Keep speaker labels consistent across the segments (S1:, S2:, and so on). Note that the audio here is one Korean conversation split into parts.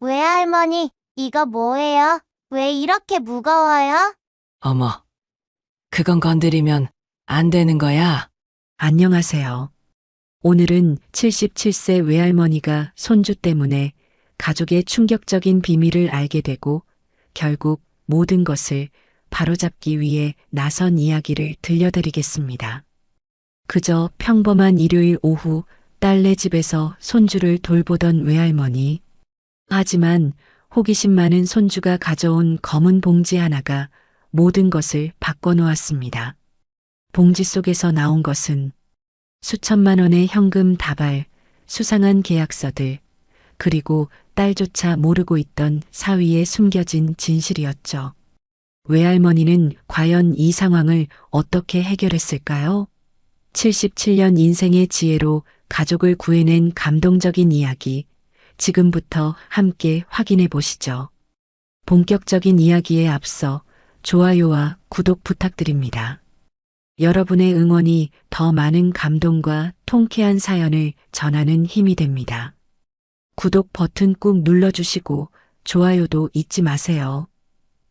S1: 외할머니, 이거 뭐예요? 왜 이렇게 무거워요?
S2: 어머, 그건 건드리면 안 되는 거야.
S3: 안녕하세요. 오늘은 77세 외할머니가 손주 때문에 가족의 충격적인 비밀을 알게 되고 결국 모든 것을 바로잡기 위해 나선 이야기를 들려드리겠습니다. 그저 평범한 일요일 오후 딸네 집에서 손주를 돌보던 외할머니. 하지만 호기심 많은 손주가 가져온 검은 봉지 하나가 모든 것을 바꿔놓았습니다. 봉지 속에서 나온 것은 수천만 원의 현금 다발, 수상한 계약서들, 그리고 딸조차 모르고 있던 사위에 숨겨진 진실이었죠. 외할머니는 과연 이 상황을 어떻게 해결했을까요? 77년 인생의 지혜로 가족을 구해낸 감동적인 이야기, 지금부터 함께 확인해 보시죠. 본격적인 이야기에 앞서 좋아요와 구독 부탁드립니다. 여러분의 응원이 더 많은 감동과 통쾌한 사연을 전하는 힘이 됩니다. 구독 버튼 꾹 눌러주시고 좋아요도 잊지 마세요.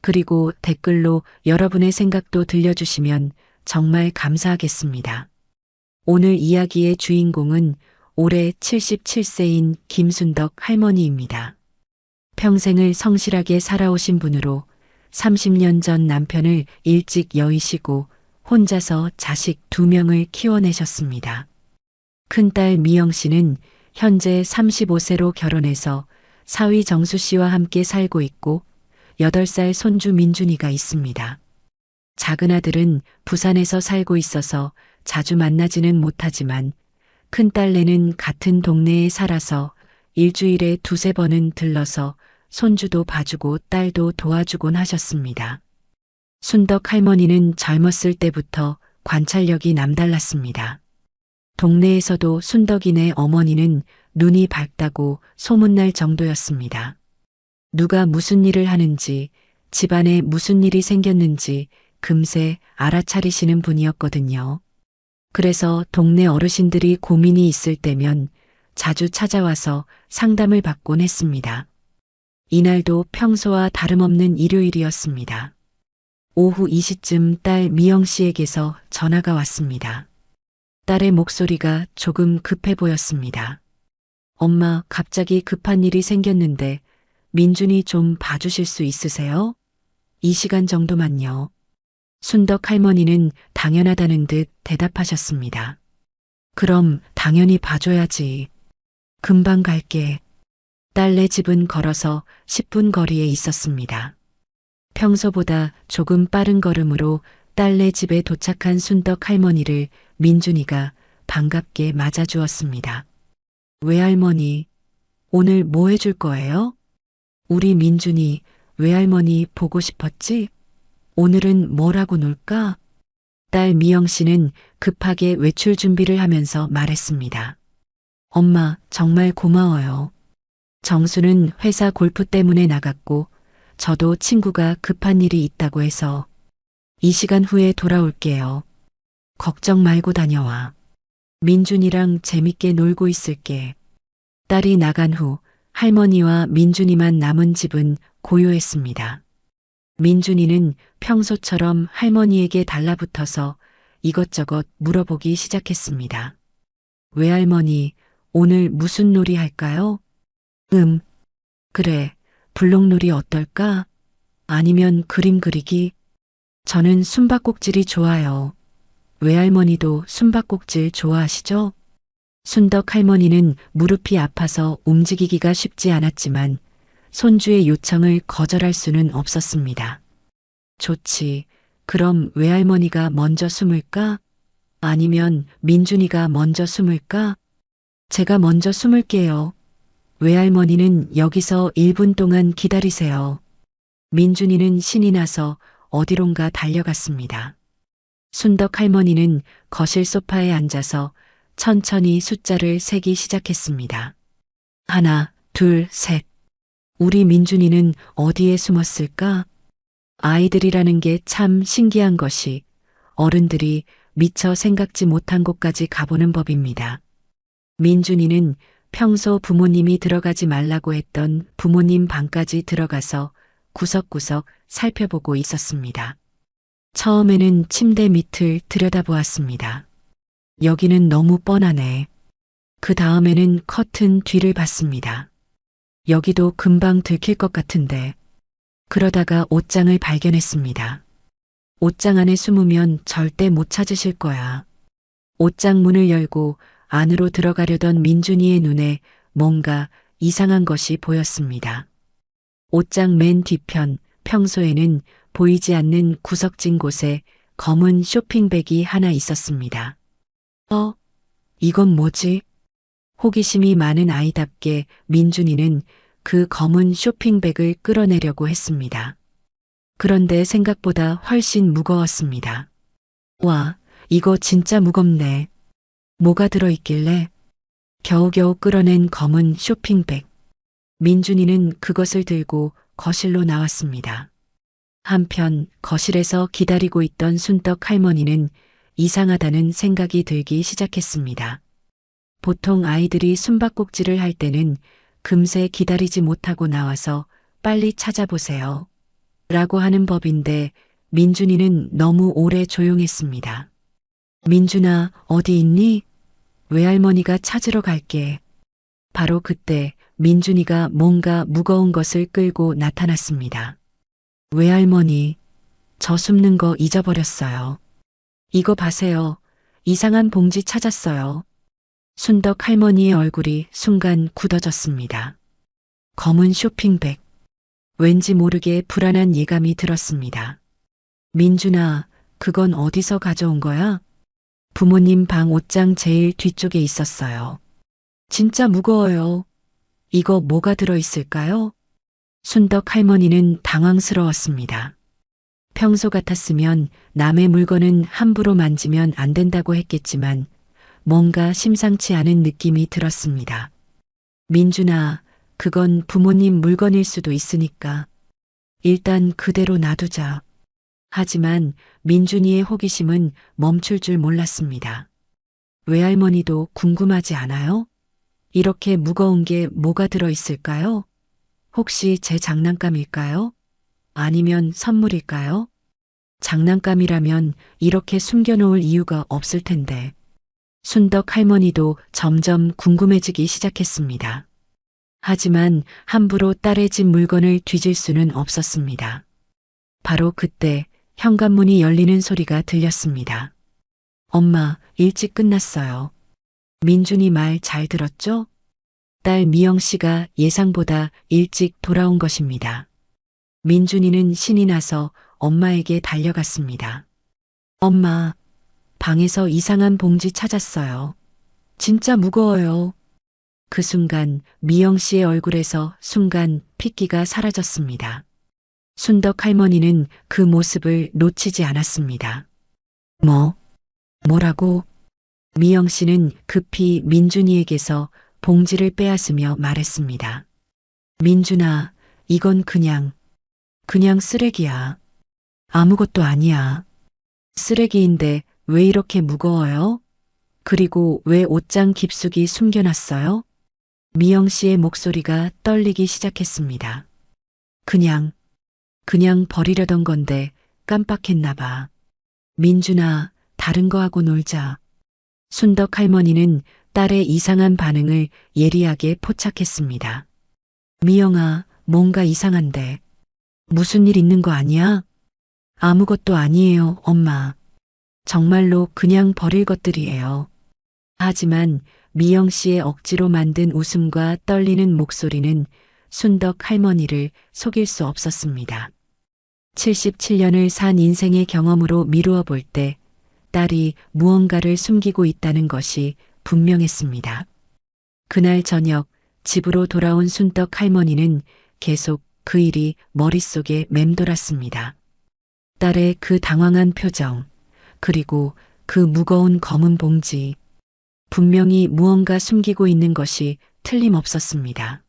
S3: 그리고 댓글로 여러분의 생각도 들려주시면 정말 감사하겠습니다. 오늘 이야기의 주인공은 올해 77세인 김순덕 할머니입니다. 평생을 성실하게 살아오신 분으로 30년 전 남편을 일찍 여의시고 혼자서 자식 2명을 키워내셨습니다. 큰딸 미영 씨는 현재 35세로 결혼해서 사위 정수 씨와 함께 살고 있고 8살 손주 민준이가 있습니다. 작은 아들은 부산에서 살고 있어서 자주 만나지는 못하지만 큰딸내는 같은 동네에 살아서 일주일에 2~3번은 들러서 손주도 봐주고 딸도 도와주곤 하셨습니다. 순덕 할머니는 젊었을 때부터 관찰력이 남달랐습니다. 동네에서도 순덕이네 어머니는 눈이 밝다고 소문날 정도였습니다. 누가 무슨 일을 하는지, 집안에 무슨 일이 생겼는지 금세 알아차리시는 분이었거든요. 그래서 동네 어르신들이 고민이 있을 때면 자주 찾아와서 상담을 받곤 했습니다. 이날도 평소와 다름없는 일요일이었습니다. 오후 2시쯤 딸 미영 씨에게서 전화가 왔습니다. 딸의 목소리가 조금 급해 보였습니다. 엄마, 갑자기 급한 일이 생겼는데 민준이 좀 봐주실 수 있으세요? 이 시간 정도만요. 순덕 할머니는 당연하다는 듯 대답하셨습니다. 그럼 당연히 봐줘야지. 금방 갈게. 딸네 집은 걸어서 10분 거리에 있었습니다. 평소보다 조금 빠른 걸음으로 딸네 집에 도착한 순덕 할머니를 민준이가 반갑게 맞아주었습니다. 외할머니, 오늘 뭐 해줄 거예요? 우리 민준이 외할머니 보고 싶었지? 오늘은 뭐라고 놀까? 딸 미영 씨는 급하게 외출 준비를 하면서 말했습니다. 엄마, 정말 고마워요. 정수는 회사 골프 때문에 나갔고 저도 친구가 급한 일이 있다고 해서 이 시간 후에 돌아올게요. 걱정 말고 다녀와. 민준이랑 재밌게 놀고 있을게. 딸이 나간 후 할머니와 민준이만 남은 집은 고요했습니다. 민준이는 평소처럼 할머니에게 달라붙어서 이것저것 물어보기 시작했습니다. 외할머니, 오늘 무슨 놀이 할까요? 그래, 블록놀이 어떨까? 아니면 그림 그리기? 저는 숨바꼭질이 좋아요. 외할머니도 숨바꼭질 좋아하시죠? 순덕 할머니는 무릎이 아파서 움직이기가 쉽지 않았지만 손주의 요청을 거절할 수는 없었습니다. 좋지. 그럼 외할머니가 먼저 숨을까? 아니면 민준이가 먼저 숨을까? 제가 먼저 숨을게요. 외할머니는 여기서 1분 동안 기다리세요. 민준이는 신이 나서 어디론가 달려갔습니다. 순덕 할머니는 거실 소파에 앉아서 천천히 숫자를 세기 시작했습니다. 1, 2, 3. 우리 민준이는 어디에 숨었을까? 아이들이라는 게 참 신기한 것이 어른들이 미처 생각지 못한 곳까지 가보는 법입니다. 민준이는 평소 부모님이 들어가지 말라고 했던 부모님 방까지 들어가서 구석구석 살펴보고 있었습니다. 처음에는 침대 밑을 들여다보았습니다. 여기는 너무 뻔하네. 그 다음에는 커튼 뒤를 봤습니다. 여기도 금방 들킬 것 같은데. 그러다가 옷장을 발견했습니다. 옷장 안에 숨으면 절대 못 찾으실 거야. 옷장 문을 열고 안으로 들어가려던 민준이의 눈에 뭔가 이상한 것이 보였습니다. 옷장 맨 뒤편, 평소에는 보이지 않는 구석진 곳에 검은 쇼핑백이 하나 있었습니다. 이건 뭐지? 호기심이 많은 아이답게 민준이는 그 검은 쇼핑백을 끌어내려고 했습니다. 그런데 생각보다 훨씬 무거웠습니다. 와, 이거 진짜 무겁네. 뭐가 들어있길래? 겨우겨우 끌어낸 검은 쇼핑백. 민준이는 그것을 들고 거실로 나왔습니다. 한편 거실에서 기다리고 있던 순떡 할머니는 이상하다는 생각이 들기 시작했습니다. 보통 아이들이 숨바꼭질을 할 때는 금세 기다리지 못하고 나와서 빨리 찾아보세요. 라고 하는 법인데 민준이는 너무 오래 조용했습니다. 민준아, 어디 있니? 외할머니가 찾으러 갈게. 바로 그때 민준이가 뭔가 무거운 것을 끌고 나타났습니다. 외할머니, 저 숨는 거 잊어버렸어요. 이거 봐세요. 이상한 봉지 찾았어요. 순덕 할머니의 얼굴이 순간 굳어졌습니다. 검은 쇼핑백. 왠지 모르게 불안한 예감이 들었습니다. 민준아, 그건 어디서 가져온 거야? 부모님 방 옷장 제일 뒤쪽에 있었어요. 진짜 무거워요. 이거 뭐가 들어있을까요? 순덕 할머니는 당황스러웠습니다. 평소 같았으면 남의 물건은 함부로 만지면 안 된다고 했겠지만 뭔가 심상치 않은 느낌이 들었습니다. 민준아, 그건 부모님 물건일 수도 있으니까 일단 그대로 놔두자. 하지만 민준이의 호기심은 멈출 줄 몰랐습니다. 외할머니도 궁금하지 않아요? 이렇게 무거운 게 뭐가 들어있을까요? 혹시 제 장난감일까요? 아니면 선물일까요? 장난감이라면 이렇게 숨겨놓을 이유가 없을 텐데. 순덕 할머니도 점점 궁금해지기 시작했습니다. 하지만 함부로 딸의 집 물건을 뒤질 수는 없었습니다. 바로 그때 현관문이 열리는 소리가 들렸습니다. 엄마, 일찍 끝났어요. 민준이 말 잘 들었죠? 딸 미영 씨가 예상보다 일찍 돌아온 것입니다. 민준이는 신이 나서 엄마에게 달려갔습니다. 엄마, 방에서 이상한 봉지 찾았어요. 진짜 무거워요. 그 순간 미영 씨의 얼굴에서 순간 핏기가 사라졌습니다. 순덕 할머니는 그 모습을 놓치지 않았습니다. 뭐라고? 미영 씨는 급히 민준이에게서 봉지를 빼앗으며 말했습니다. 민준아, 이건 그냥 쓰레기야. 아무것도 아니야. 쓰레기인데 왜 이렇게 무거워요? 그리고 왜 옷장 깊숙이 숨겨놨어요? 미영 씨의 목소리가 떨리기 시작했습니다. 그냥 버리려던 건데 깜빡했나 봐. 민준아, 다른 거 하고 놀자. 순덕 할머니는 딸의 이상한 반응을 예리하게 포착했습니다. 미영아, 뭔가 이상한데. 무슨 일 있는 거 아니야? 아무것도 아니에요, 엄마. 정말로 그냥 버릴 것들이에요. 하지만 미영 씨의 억지로 만든 웃음과 떨리는 목소리는 순덕 할머니를 속일 수 없었습니다. 77년을 산 인생의 경험으로 미루어 볼 때 딸이 무언가를 숨기고 있다는 것이 분명했습니다. 그날 저녁 집으로 돌아온 순덕 할머니는 계속 그 일이 머릿속에 맴돌았습니다. 딸의 그 당황한 표정, 그리고 그 무거운 검은 봉지. 분명히 무언가 숨기고 있는 것이 틀림없었습니다.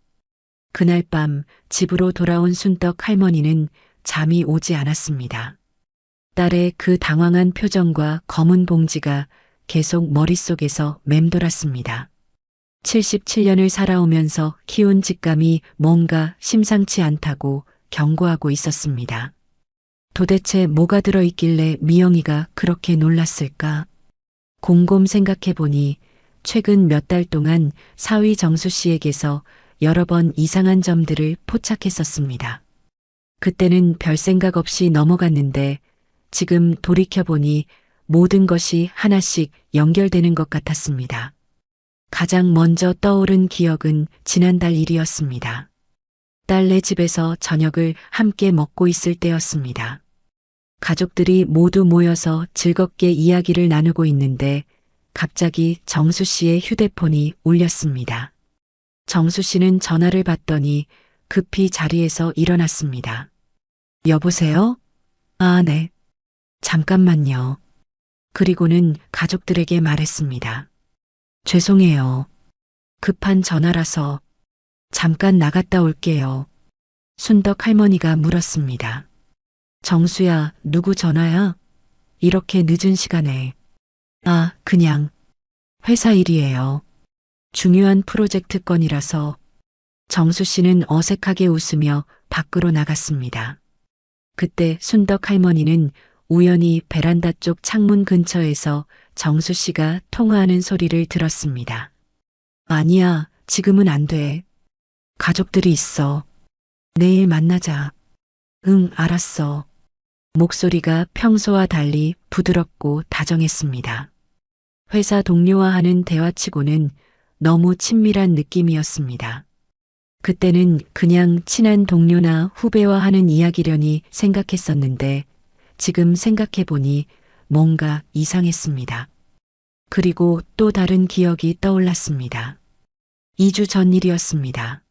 S3: 그날 밤 집으로 돌아온 순덕 할머니는 잠이 오지 않았습니다. 딸의 그 당황한 표정과 검은 봉지가 계속 머릿속에서 맴돌았습니다. 77년을 살아오면서 키운 직감이 뭔가 심상치 않다고 경고하고 있었습니다. 도대체 뭐가 들어있길래 미영이가 그렇게 놀랐을까? 곰곰 생각해보니 최근 몇 달 동안 사위 정수 씨에게서 여러 번 이상한 점들을 포착했었습니다. 그때는 별 생각 없이 넘어갔는데 지금 돌이켜보니 모든 것이 하나씩 연결되는 것 같았습니다. 가장 먼저 떠오른 기억은 지난달 일이었습니다. 딸네 집에서 저녁을 함께 먹고 있을 때였습니다. 가족들이 모두 모여서 즐겁게 이야기를 나누고 있는데 갑자기 정수 씨의 휴대폰이 울렸습니다. 정수 씨는 전화를 받더니 급히 자리에서 일어났습니다. 여보세요? 아, 네. 잠깐만요. 그리고는 가족들에게 말했습니다. 죄송해요. 급한 전화라서 잠깐 나갔다 올게요. 순덕 할머니가 물었습니다. 정수야, 누구 전화야? 이렇게 늦은 시간에. 아, 그냥 회사 일이에요. 중요한 프로젝트 건이라서. 정수 씨는 어색하게 웃으며 밖으로 나갔습니다. 그때 순덕 할머니는 우연히 베란다 쪽 창문 근처에서 정수 씨가 통화하는 소리를 들었습니다. 아니야, 지금은 안 돼. 가족들이 있어. 내일 만나자. 응, 알았어. 목소리가 평소와 달리 부드럽고 다정했습니다. 회사 동료와 하는 대화치고는 너무 친밀한 느낌이었습니다. 그때는 그냥 친한 동료나 후배와 하는 이야기려니 생각했었는데 지금 생각해보니 뭔가 이상했습니다. 그리고 또 다른 기억이 떠올랐습니다. 2주 전 일이었습니다.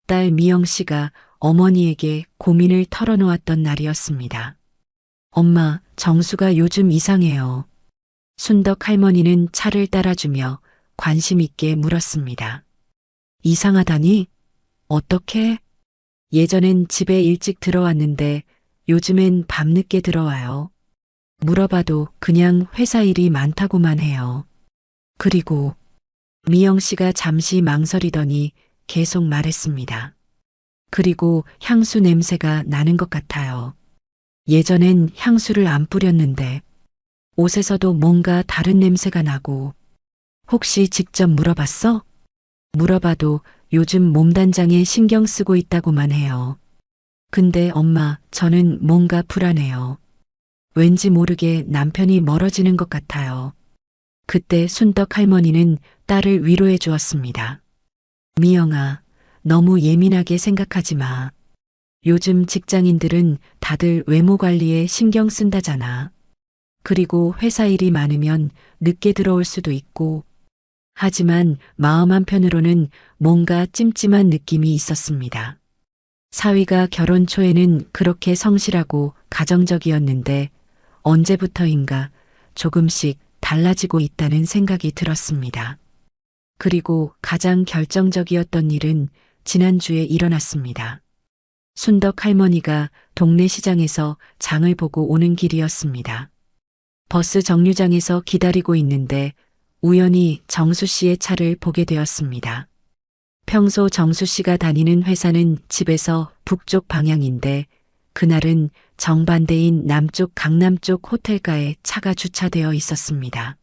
S3: 딸 미영 씨가 어머니에게 고민을 털어놓았던 날이었습니다. 엄마, 정수가 요즘 이상해요. 순덕 할머니는 차를 따라주며 관심 있게 물었습니다. 이상하다니? 어떻게? 예전엔 집에 일찍 들어왔는데 요즘엔 밤늦게 들어와요. 물어봐도 그냥 회사 일이 많다고만 해요. 그리고 미영 씨가 잠시 망설이더니 계속 말했습니다. 그리고 향수 냄새가 나는 것 같아요. 예전엔 향수를 안 뿌렸는데 옷에서도 뭔가 다른 냄새가 나고. 혹시 직접 물어봤어? 물어봐도 요즘 몸단장에 신경 쓰고 있다고만 해요. 근데 엄마, 저는 뭔가 불안해요. 왠지 모르게 남편이 멀어지는 것 같아요. 그때 순덕 할머니는 딸을 위로해 주었습니다. 미영아, 너무 예민하게 생각하지 마. 요즘 직장인들은 다들 외모 관리에 신경 쓴다잖아. 그리고 회사 일이 많으면 늦게 들어올 수도 있고. 하지만 마음 한편으로는 뭔가 찜찜한 느낌이 있었습니다. 사위가 결혼 초에는 그렇게 성실하고 가정적이었는데 언제부터인가 조금씩 달라지고 있다는 생각이 들었습니다. 그리고 가장 결정적이었던 일은 지난주에 일어났습니다. 순덕 할머니가 동네 시장에서 장을 보고 오는 길이었습니다. 버스 정류장에서 기다리고 있는데 우연히 정수 씨의 차를 보게 되었습니다. 평소 정수 씨가 다니는 회사는 집에서 북쪽 방향인데 그날은 정반대인 남쪽 강남 쪽 호텔가에 차가 주차되어 있었습니다.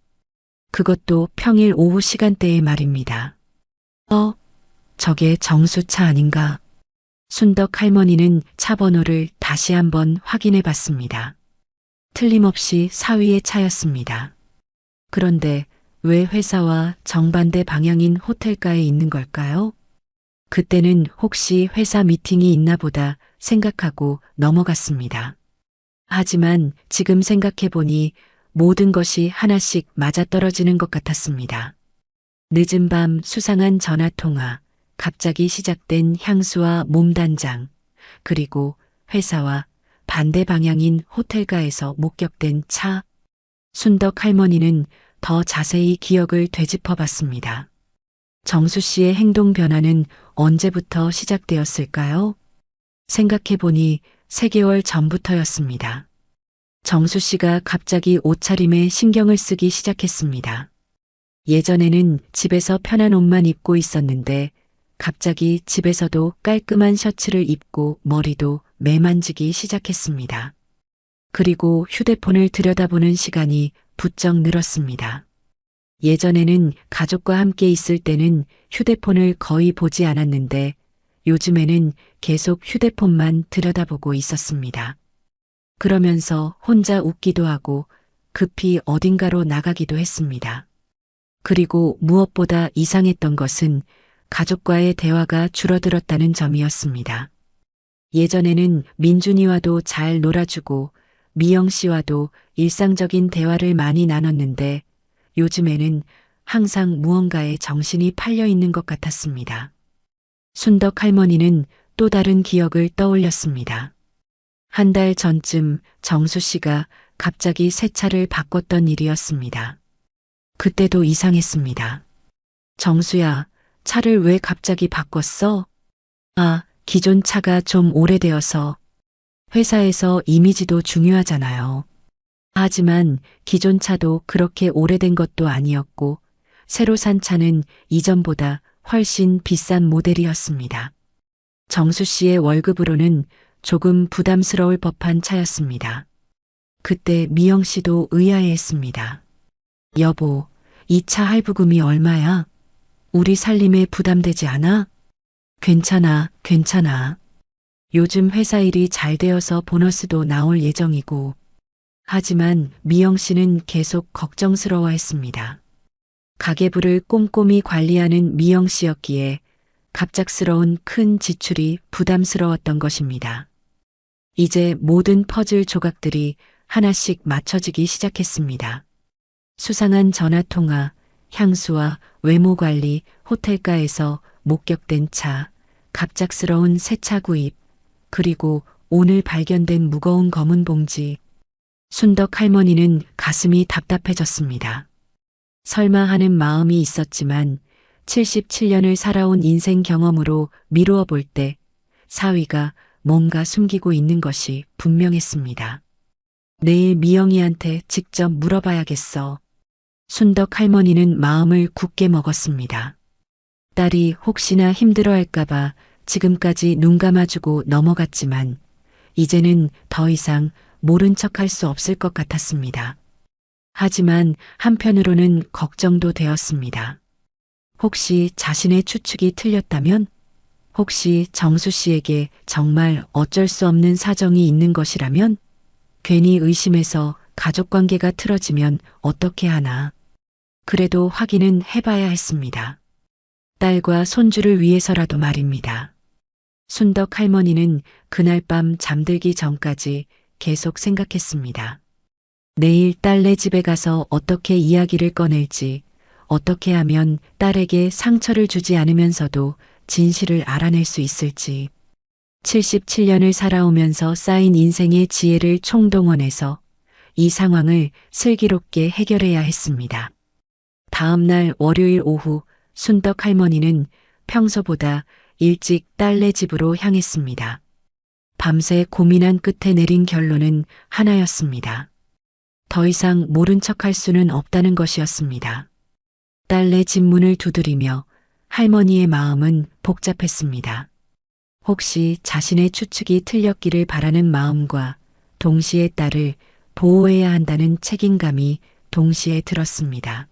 S3: 그것도 평일 오후 시간대의 말입니다. 저게 정수 차 아닌가? 순덕 할머니는 차 번호를 다시 한번 확인해 봤습니다. 틀림없이 사위의 차였습니다. 그런데 왜 회사와 정반대 방향인 호텔가에 있는 걸까요? 그때는 혹시 회사 미팅이 있나 보다 생각하고 넘어갔습니다. 하지만 지금 생각해보니 모든 것이 하나씩 맞아떨어지는 것 같았습니다. 늦은 밤 수상한 전화통화, 갑자기 시작된 향수와 몸단장, 그리고 회사와 반대 방향인 호텔가에서 목격된 차. 순덕 할머니는 더 자세히 기억을 되짚어 봤습니다. 정수 씨의 행동 변화는 언제부터 시작되었을까요? 생각해보니 3개월 전부터였습니다. 정수 씨가 갑자기 옷차림에 신경을 쓰기 시작했습니다. 예전에는 집에서 편한 옷만 입고 있었는데 갑자기 집에서도 깔끔한 셔츠를 입고 머리도 매만지기 시작했습니다. 그리고 휴대폰을 들여다보는 시간이 부쩍 늘었습니다. 예전에는 가족과 함께 있을 때는 휴대폰을 거의 보지 않았는데 요즘에는 계속 휴대폰만 들여다보고 있었습니다. 그러면서 혼자 웃기도 하고 급히 어딘가로 나가기도 했습니다. 그리고 무엇보다 이상했던 것은 가족과의 대화가 줄어들었다는 점이었습니다. 예전에는 민준이와도 잘 놀아주고 미영 씨와도 일상적인 대화를 많이 나눴는데 요즘에는 항상 무언가에 정신이 팔려 있는 것 같았습니다. 순덕 할머니는 또 다른 기억을 떠올렸습니다. 한 달 전쯤 정수 씨가 갑자기 새 차를 바꿨던 일이었습니다. 그때도 이상했습니다. 정수야, 차를 왜 갑자기 바꿨어? 아, 기존 차가 좀 오래되어서. 회사에서 이미지도 중요하잖아요. 하지만 기존 차도 그렇게 오래된 것도 아니었고 새로 산 차는 이전보다 훨씬 비싼 모델이었습니다. 정수 씨의 월급으로는 조금 부담스러울 법한 차였습니다. 그때 미영 씨도 의아해했습니다. 여보, 이 차 할부금이 얼마야? 우리 살림에 부담되지 않아? 괜찮아, 괜찮아. 요즘 회사 일이 잘 되어서 보너스도 나올 예정이고. 하지만 미영 씨는 계속 걱정스러워했습니다. 가계부를 꼼꼼히 관리하는 미영 씨였기에 갑작스러운 큰 지출이 부담스러웠던 것입니다. 이제 모든 퍼즐 조각들이 하나씩 맞춰지기 시작했습니다. 수상한 전화통화, 향수와 외모 관리, 호텔가에서 목격된 차, 갑작스러운 새 차 구입, 그리고 오늘 발견된 무거운 검은 봉지. 순덕 할머니는 가슴이 답답해졌습니다. 설마 하는 마음이 있었지만 77년을 살아온 인생 경험으로 미루어 볼 때 사위가 뭔가 숨기고 있는 것이 분명했습니다. 내일 미영이한테 직접 물어봐야겠어. 순덕 할머니는 마음을 굳게 먹었습니다. 딸이 혹시나 힘들어할까봐 지금까지 눈 감아주고 넘어갔지만 이제는 더 이상 모른 척할 수 없을 것 같았습니다. 하지만 한편으로는 걱정도 되었습니다. 혹시 자신의 추측이 틀렸다면? 혹시 정수 씨에게 정말 어쩔 수 없는 사정이 있는 것이라면? 괜히 의심해서 가족 관계가 틀어지면 어떻게 하나. 그래도 확인은 해봐야 했습니다. 딸과 손주를 위해서라도 말입니다. 순덕 할머니는 그날 밤 잠들기 전까지 계속 생각했습니다. 내일 딸네 집에 가서 어떻게 이야기를 꺼낼지, 어떻게 하면 딸에게 상처를 주지 않으면서도 진실을 알아낼 수 있을지. 77년을 살아오면서 쌓인 인생의 지혜를 총동원해서 이 상황을 슬기롭게 해결해야 했습니다. 다음 날 월요일 오후 순덕 할머니는 평소보다 일찍 딸네 집으로 향했습니다. 밤새 고민한 끝에 내린 결론은 하나였습니다. 더 이상 모른 척할 수는 없다는 것이었습니다. 딸네 집 문을 두드리며 할머니의 마음은 복잡했습니다. 혹시 자신의 추측이 틀렸기를 바라는 마음과 동시에 딸을 보호해야 한다는 책임감이 동시에 들었습니다.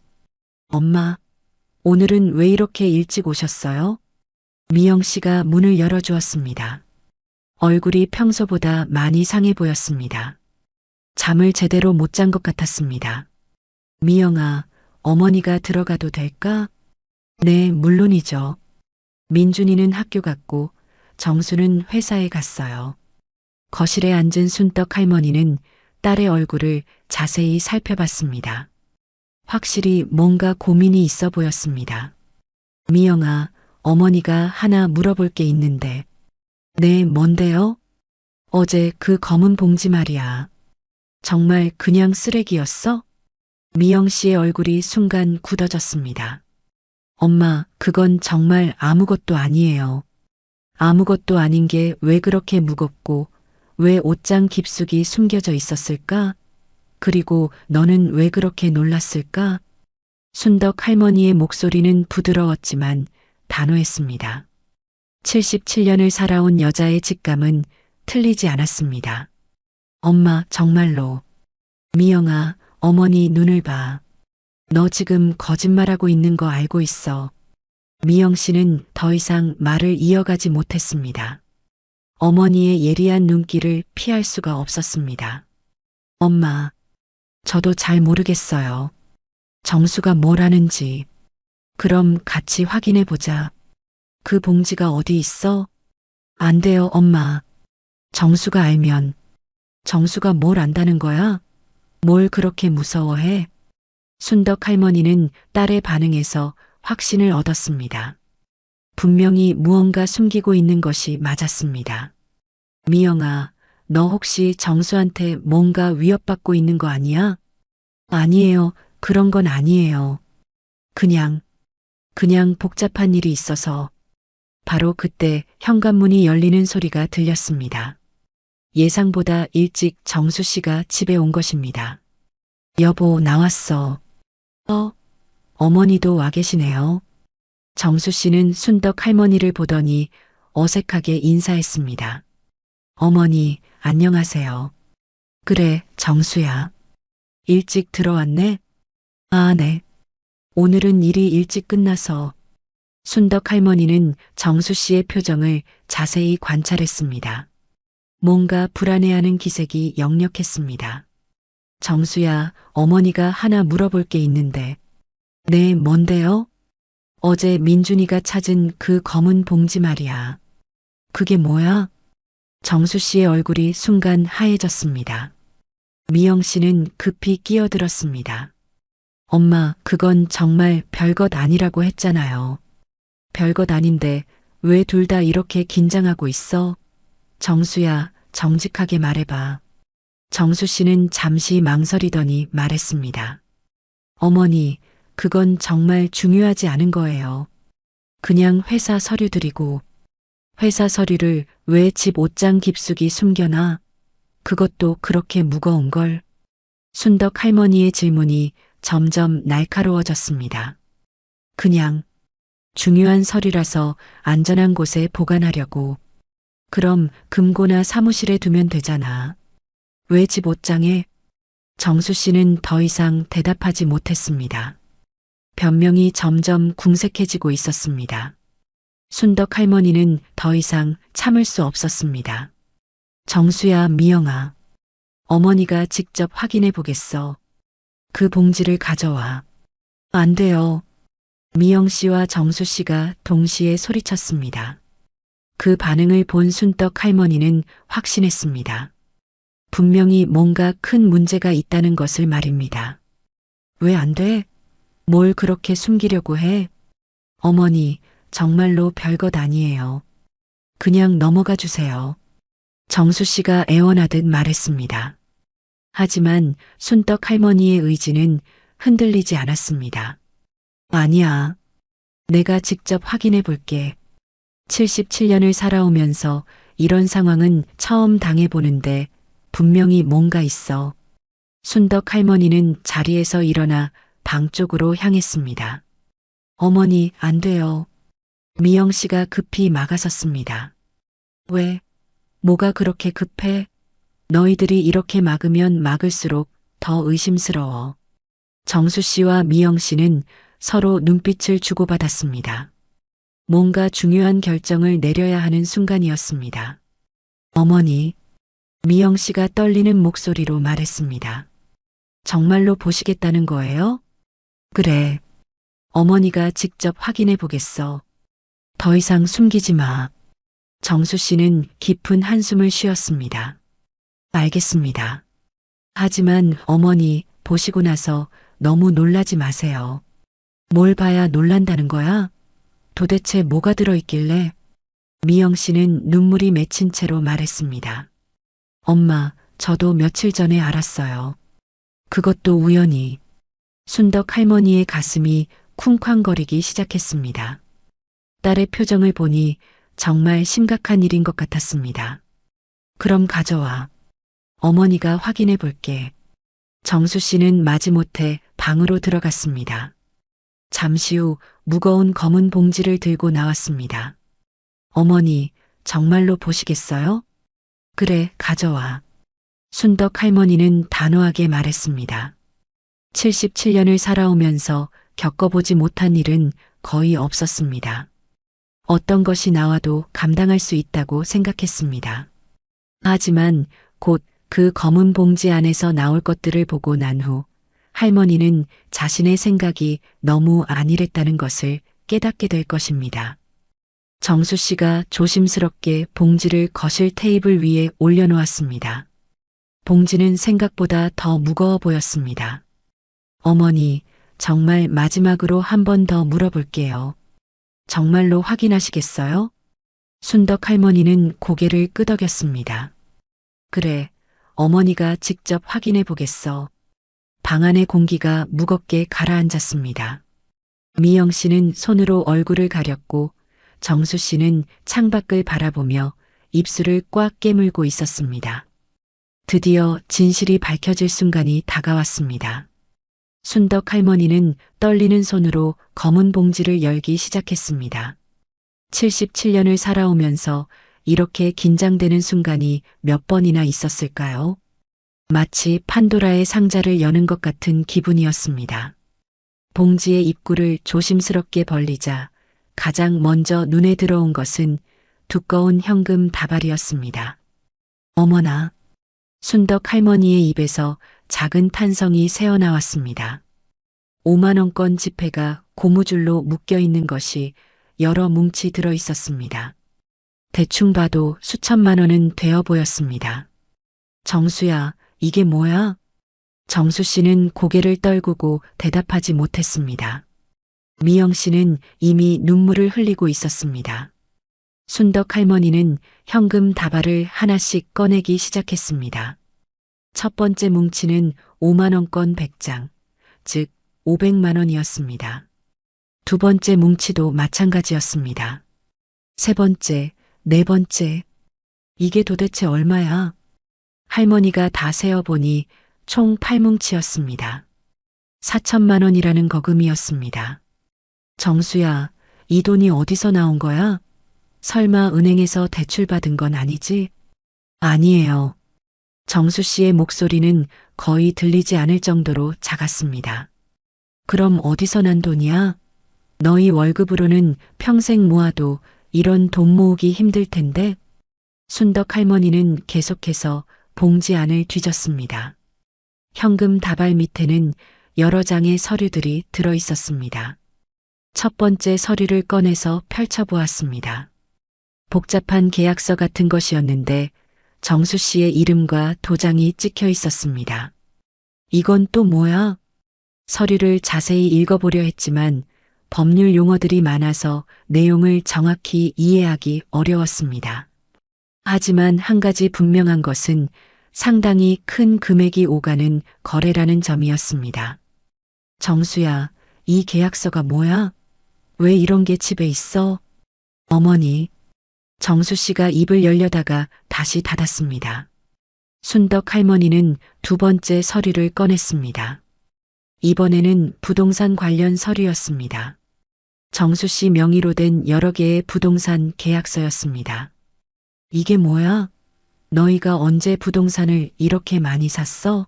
S3: 엄마, 오늘은 왜 이렇게 일찍 오셨어요? 미영 씨가 문을 열어주었습니다. 얼굴이 평소보다 많이 상해 보였습니다. 잠을 제대로 못 잔 것 같았습니다. 미영아, 어머니가 들어가도 될까? 네, 물론이죠. 민준이는 학교 갔고 정수는 회사에 갔어요. 거실에 앉은 순떡 할머니는 딸의 얼굴을 자세히 살펴봤습니다. 확실히 뭔가 고민이 있어 보였습니다. 미영아, 어머니가 하나 물어볼 게 있는데. 네, 뭔데요? 어제 그 검은 봉지 말이야. 정말 그냥 쓰레기였어? 미영 씨의 얼굴이 순간 굳어졌습니다. 엄마, 그건 정말 아무것도 아니에요. 아무것도 아닌 게 왜 그렇게 무겁고 왜 옷장 깊숙이 숨겨져 있었을까? 그리고 너는 왜 그렇게 놀랐을까? 순덕 할머니의 목소리는 부드러웠지만 단호했습니다. 77년을 살아온 여자의 직감은 틀리지 않았습니다. 엄마, 정말로. 미영아, 어머니 눈을 봐. 너 지금 거짓말하고 있는 거 알고 있어. 미영 씨는 더 이상 말을 이어가지 못했습니다. 어머니의 예리한 눈길을 피할 수가 없었습니다. 엄마, 저도 잘 모르겠어요. 정수가 뭘 하는지. 그럼 같이 확인해 보자. 그 봉지가 어디 있어? 안 돼요, 엄마. 정수가 알면. 정수가 뭘 안다는 거야? 뭘 그렇게 무서워해? 순덕 할머니는 딸의 반응에서 확신을 얻었습니다. 분명히 무언가 숨기고 있는 것이 맞았습니다. 미영아, 너 혹시 정수한테 뭔가 위협받고 있는 거 아니야? 아니에요. 그런 건 아니에요. 그냥 복잡한 일이 있어서. 바로 그때 현관문이 열리는 소리가 들렸습니다. 예상보다 일찍 정수 씨가 집에 온 것입니다. 여보, 나왔어. 어머니도 와 계시네요. 정수 씨는 순덕 할머니를 보더니 어색하게 인사했습니다. 어머니, 안녕하세요. 그래, 정수야. 일찍 들어왔네? 아, 네. 오늘은 일이 일찍 끝나서. 순덕 할머니는 정수 씨의 표정을 자세히 관찰했습니다. 뭔가 불안해하는 기색이 역력했습니다. 정수야, 어머니가 하나 물어볼 게 있는데. 네, 뭔데요? 어제 민준이가 찾은 그 검은 봉지 말이야. 그게 뭐야? 정수 씨의 얼굴이 순간 하얘졌습니다. 미영 씨는 급히 끼어들었습니다. 엄마, 그건 정말 별것 아니라고 했잖아요. 별것 아닌데 왜 둘 다 이렇게 긴장하고 있어? 정수야, 정직하게 말해봐. 정수 씨는 잠시 망설이더니 말했습니다. 어머니, 그건 정말 중요하지 않은 거예요. 그냥 회사 서류들이고. 회사 서류를 왜 집 옷장 깊숙이 숨겨놔? 그것도 그렇게 무거운 걸. 순덕 할머니의 질문이 점점 날카로워졌습니다. 그냥 중요한 서류라서 안전한 곳에 보관하려고. 그럼 금고나 사무실에 두면 되잖아. 왜 집 옷장에? 정수 씨는 더 이상 대답하지 못했습니다. 변명이 점점 궁색해지고 있었습니다. 순덕 할머니는 더 이상 참을 수 없었습니다. 정수야, 미영아. 어머니가 직접 확인해 보겠어. 그 봉지를 가져와. 안 돼요. 미영 씨와 정수 씨가 동시에 소리쳤습니다. 그 반응을 본 순덕 할머니는 확신했습니다. 분명히 뭔가 큰 문제가 있다는 것을 말입니다. 왜 안 돼? 뭘 그렇게 숨기려고 해? 어머니, 정말로 별것 아니에요. 그냥 넘어가 주세요. 정수 씨가 애원하듯 말했습니다. 하지만 순덕 할머니의 의지는 흔들리지 않았습니다. 아니야. 내가 직접 확인해 볼게. 77년을 살아오면서 이런 상황은 처음 당해보는데 분명히 뭔가 있어. 순덕 할머니는 자리에서 일어나 방 쪽으로 향했습니다. 어머니, 안 돼요. 미영 씨가 급히 막아섰습니다. 왜? 뭐가 그렇게 급해? 너희들이 이렇게 막으면 막을수록 더 의심스러워. 정수 씨와 미영 씨는 서로 눈빛을 주고받았습니다. 뭔가 중요한 결정을 내려야 하는 순간이었습니다. 어머니, 미영 씨가 떨리는 목소리로 말했습니다. 정말로 보시겠다는 거예요? 그래. 어머니가 직접 확인해 보겠어. 더 이상 숨기지 마. 정수 씨는 깊은 한숨을 쉬었습니다. 알겠습니다. 하지만 어머니, 보시고 나서 너무 놀라지 마세요. 뭘 봐야 놀란다는 거야? 도대체 뭐가 들어있길래? 미영 씨는 눈물이 맺힌 채로 말했습니다. 엄마, 저도 며칠 전에 알았어요. 그것도 우연히. 순덕 할머니의 가슴이 쿵쾅거리기 시작했습니다. 딸의 표정을 보니 정말 심각한 일인 것 같았습니다. 그럼 가져와. 어머니가 확인해 볼게. 정수 씨는 마지못해 방으로 들어갔습니다. 잠시 후 무거운 검은 봉지를 들고 나왔습니다. 어머니, 정말로 보시겠어요? 그래, 가져와. 순덕 할머니는 단호하게 말했습니다. 77년을 살아오면서 겪어보지 못한 일은 거의 없었습니다. 어떤 것이 나와도 감당할 수 있다고 생각했습니다. 하지만 곧 그 검은 봉지 안에서 나올 것들을 보고 난 후 할머니는 자신의 생각이 너무 안일했다는 것을 깨닫게 될 것입니다. 정수 씨가 조심스럽게 봉지를 거실 테이블 위에 올려놓았습니다. 봉지는 생각보다 더 무거워 보였습니다. 어머니, 정말 마지막으로 한 번 더 물어볼게요. 정말로 확인하시겠어요? 순덕 할머니는 고개를 끄덕였습니다. 그래, 어머니가 직접 확인해 보겠어. 방 안의 공기가 무겁게 가라앉았습니다. 미영 씨는 손으로 얼굴을 가렸고 정수 씨는 창밖을 바라보며 입술을 꽉 깨물고 있었습니다. 드디어 진실이 밝혀질 순간이 다가왔습니다. 순덕 할머니는 떨리는 손으로 검은 봉지를 열기 시작했습니다. 77년을 살아오면서 이렇게 긴장되는 순간이 몇 번이나 있었을까요? 마치 판도라의 상자를 여는 것 같은 기분이었습니다. 봉지의 입구를 조심스럽게 벌리자 가장 먼저 눈에 들어온 것은 두꺼운 현금 다발이었습니다. 어머나, 순덕 할머니의 입에서 작은 탄성이 새어나왔습니다. 5만 원권 지폐가 고무줄로 묶여 있는 것이 여러 뭉치 들어 있었습니다. 대충 봐도 수천만 원은 되어 보였습니다. 정수야, 이게 뭐야? 정수 씨는 고개를 떨구고 대답하지 못했습니다. 미영 씨는 이미 눈물을 흘리고 있었습니다. 순덕 할머니는 현금 다발을 하나씩 꺼내기 시작했습니다. 첫 번째 뭉치는 5만 원권 100장, 즉 500만 원이었습니다. 두 번째 뭉치도 마찬가지였습니다. 세 번째, 네 번째. 이게 도대체 얼마야? 할머니가 다 세어보니 총 8뭉치였습니다. 4천만 원이라는 거금이었습니다. 정수야, 이 돈이 어디서 나온 거야? 설마 은행에서 대출받은 건 아니지? 아니에요. 정수 씨의 목소리는 거의 들리지 않을 정도로 작았습니다. 그럼 어디서 난 돈이야? 너희 월급으로는 평생 모아도 이런 돈 모으기 힘들 텐데? 순덕 할머니는 계속해서 봉지 안을 뒤졌습니다. 현금 다발 밑에는 여러 장의 서류들이 들어 있었습니다. 첫 번째 서류를 꺼내서 펼쳐보았습니다. 복잡한 계약서 같은 것이었는데 정수 씨의 이름과 도장이 찍혀 있었습니다. 이건 또 뭐야? 서류를 자세히 읽어보려 했지만 법률 용어들이 많아서 내용을 정확히 이해하기 어려웠습니다. 하지만 한 가지 분명한 것은 상당히 큰 금액이 오가는 거래라는 점이었습니다. 정수야, 이 계약서가 뭐야? 왜 이런 게 집에 있어? 어머니. 정수 씨가 입을 열려다가 다시 닫았습니다. 순덕 할머니는 두 번째 서류를 꺼냈습니다. 이번에는 부동산 관련 서류였습니다. 정수 씨 명의로 된 여러 개의 부동산 계약서였습니다. 이게 뭐야? 너희가 언제 부동산을 이렇게 많이 샀어?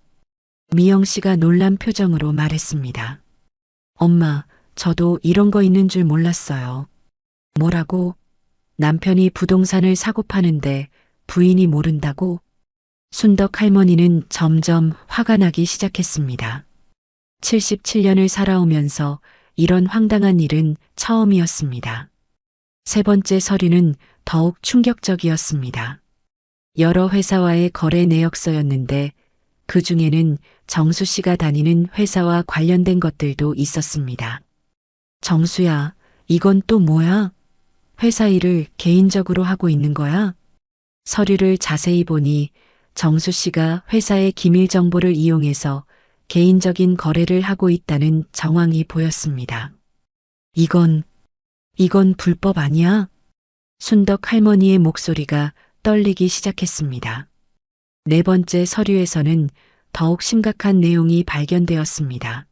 S3: 미영 씨가 놀란 표정으로 말했습니다. 엄마, 저도 이런 거 있는 줄 몰랐어요. 뭐라고? 남편이 부동산을 사고 파는데 부인이 모른다고? 순덕 할머니는 점점 화가 나기 시작했습니다. 77년을 살아오면서 이런 황당한 일은 처음이었습니다. 세 번째 서류는 더욱 충격적이었습니다. 여러 회사와의 거래 내역서였는데 그 중에는 정수 씨가 다니는 회사와 관련된 것들도 있었습니다. 정수야, 이건 또 뭐야? 회사 일을 개인적으로 하고 있는 거야? 서류를 자세히 보니 정수 씨가 회사의 기밀 정보를 이용해서 개인적인 거래를 하고 있다는 정황이 보였습니다. 이건 불법 아니야? 순덕 할머니의 목소리가 떨리기 시작했습니다. 네 번째 서류에서는 더욱 심각한 내용이 발견되었습니다.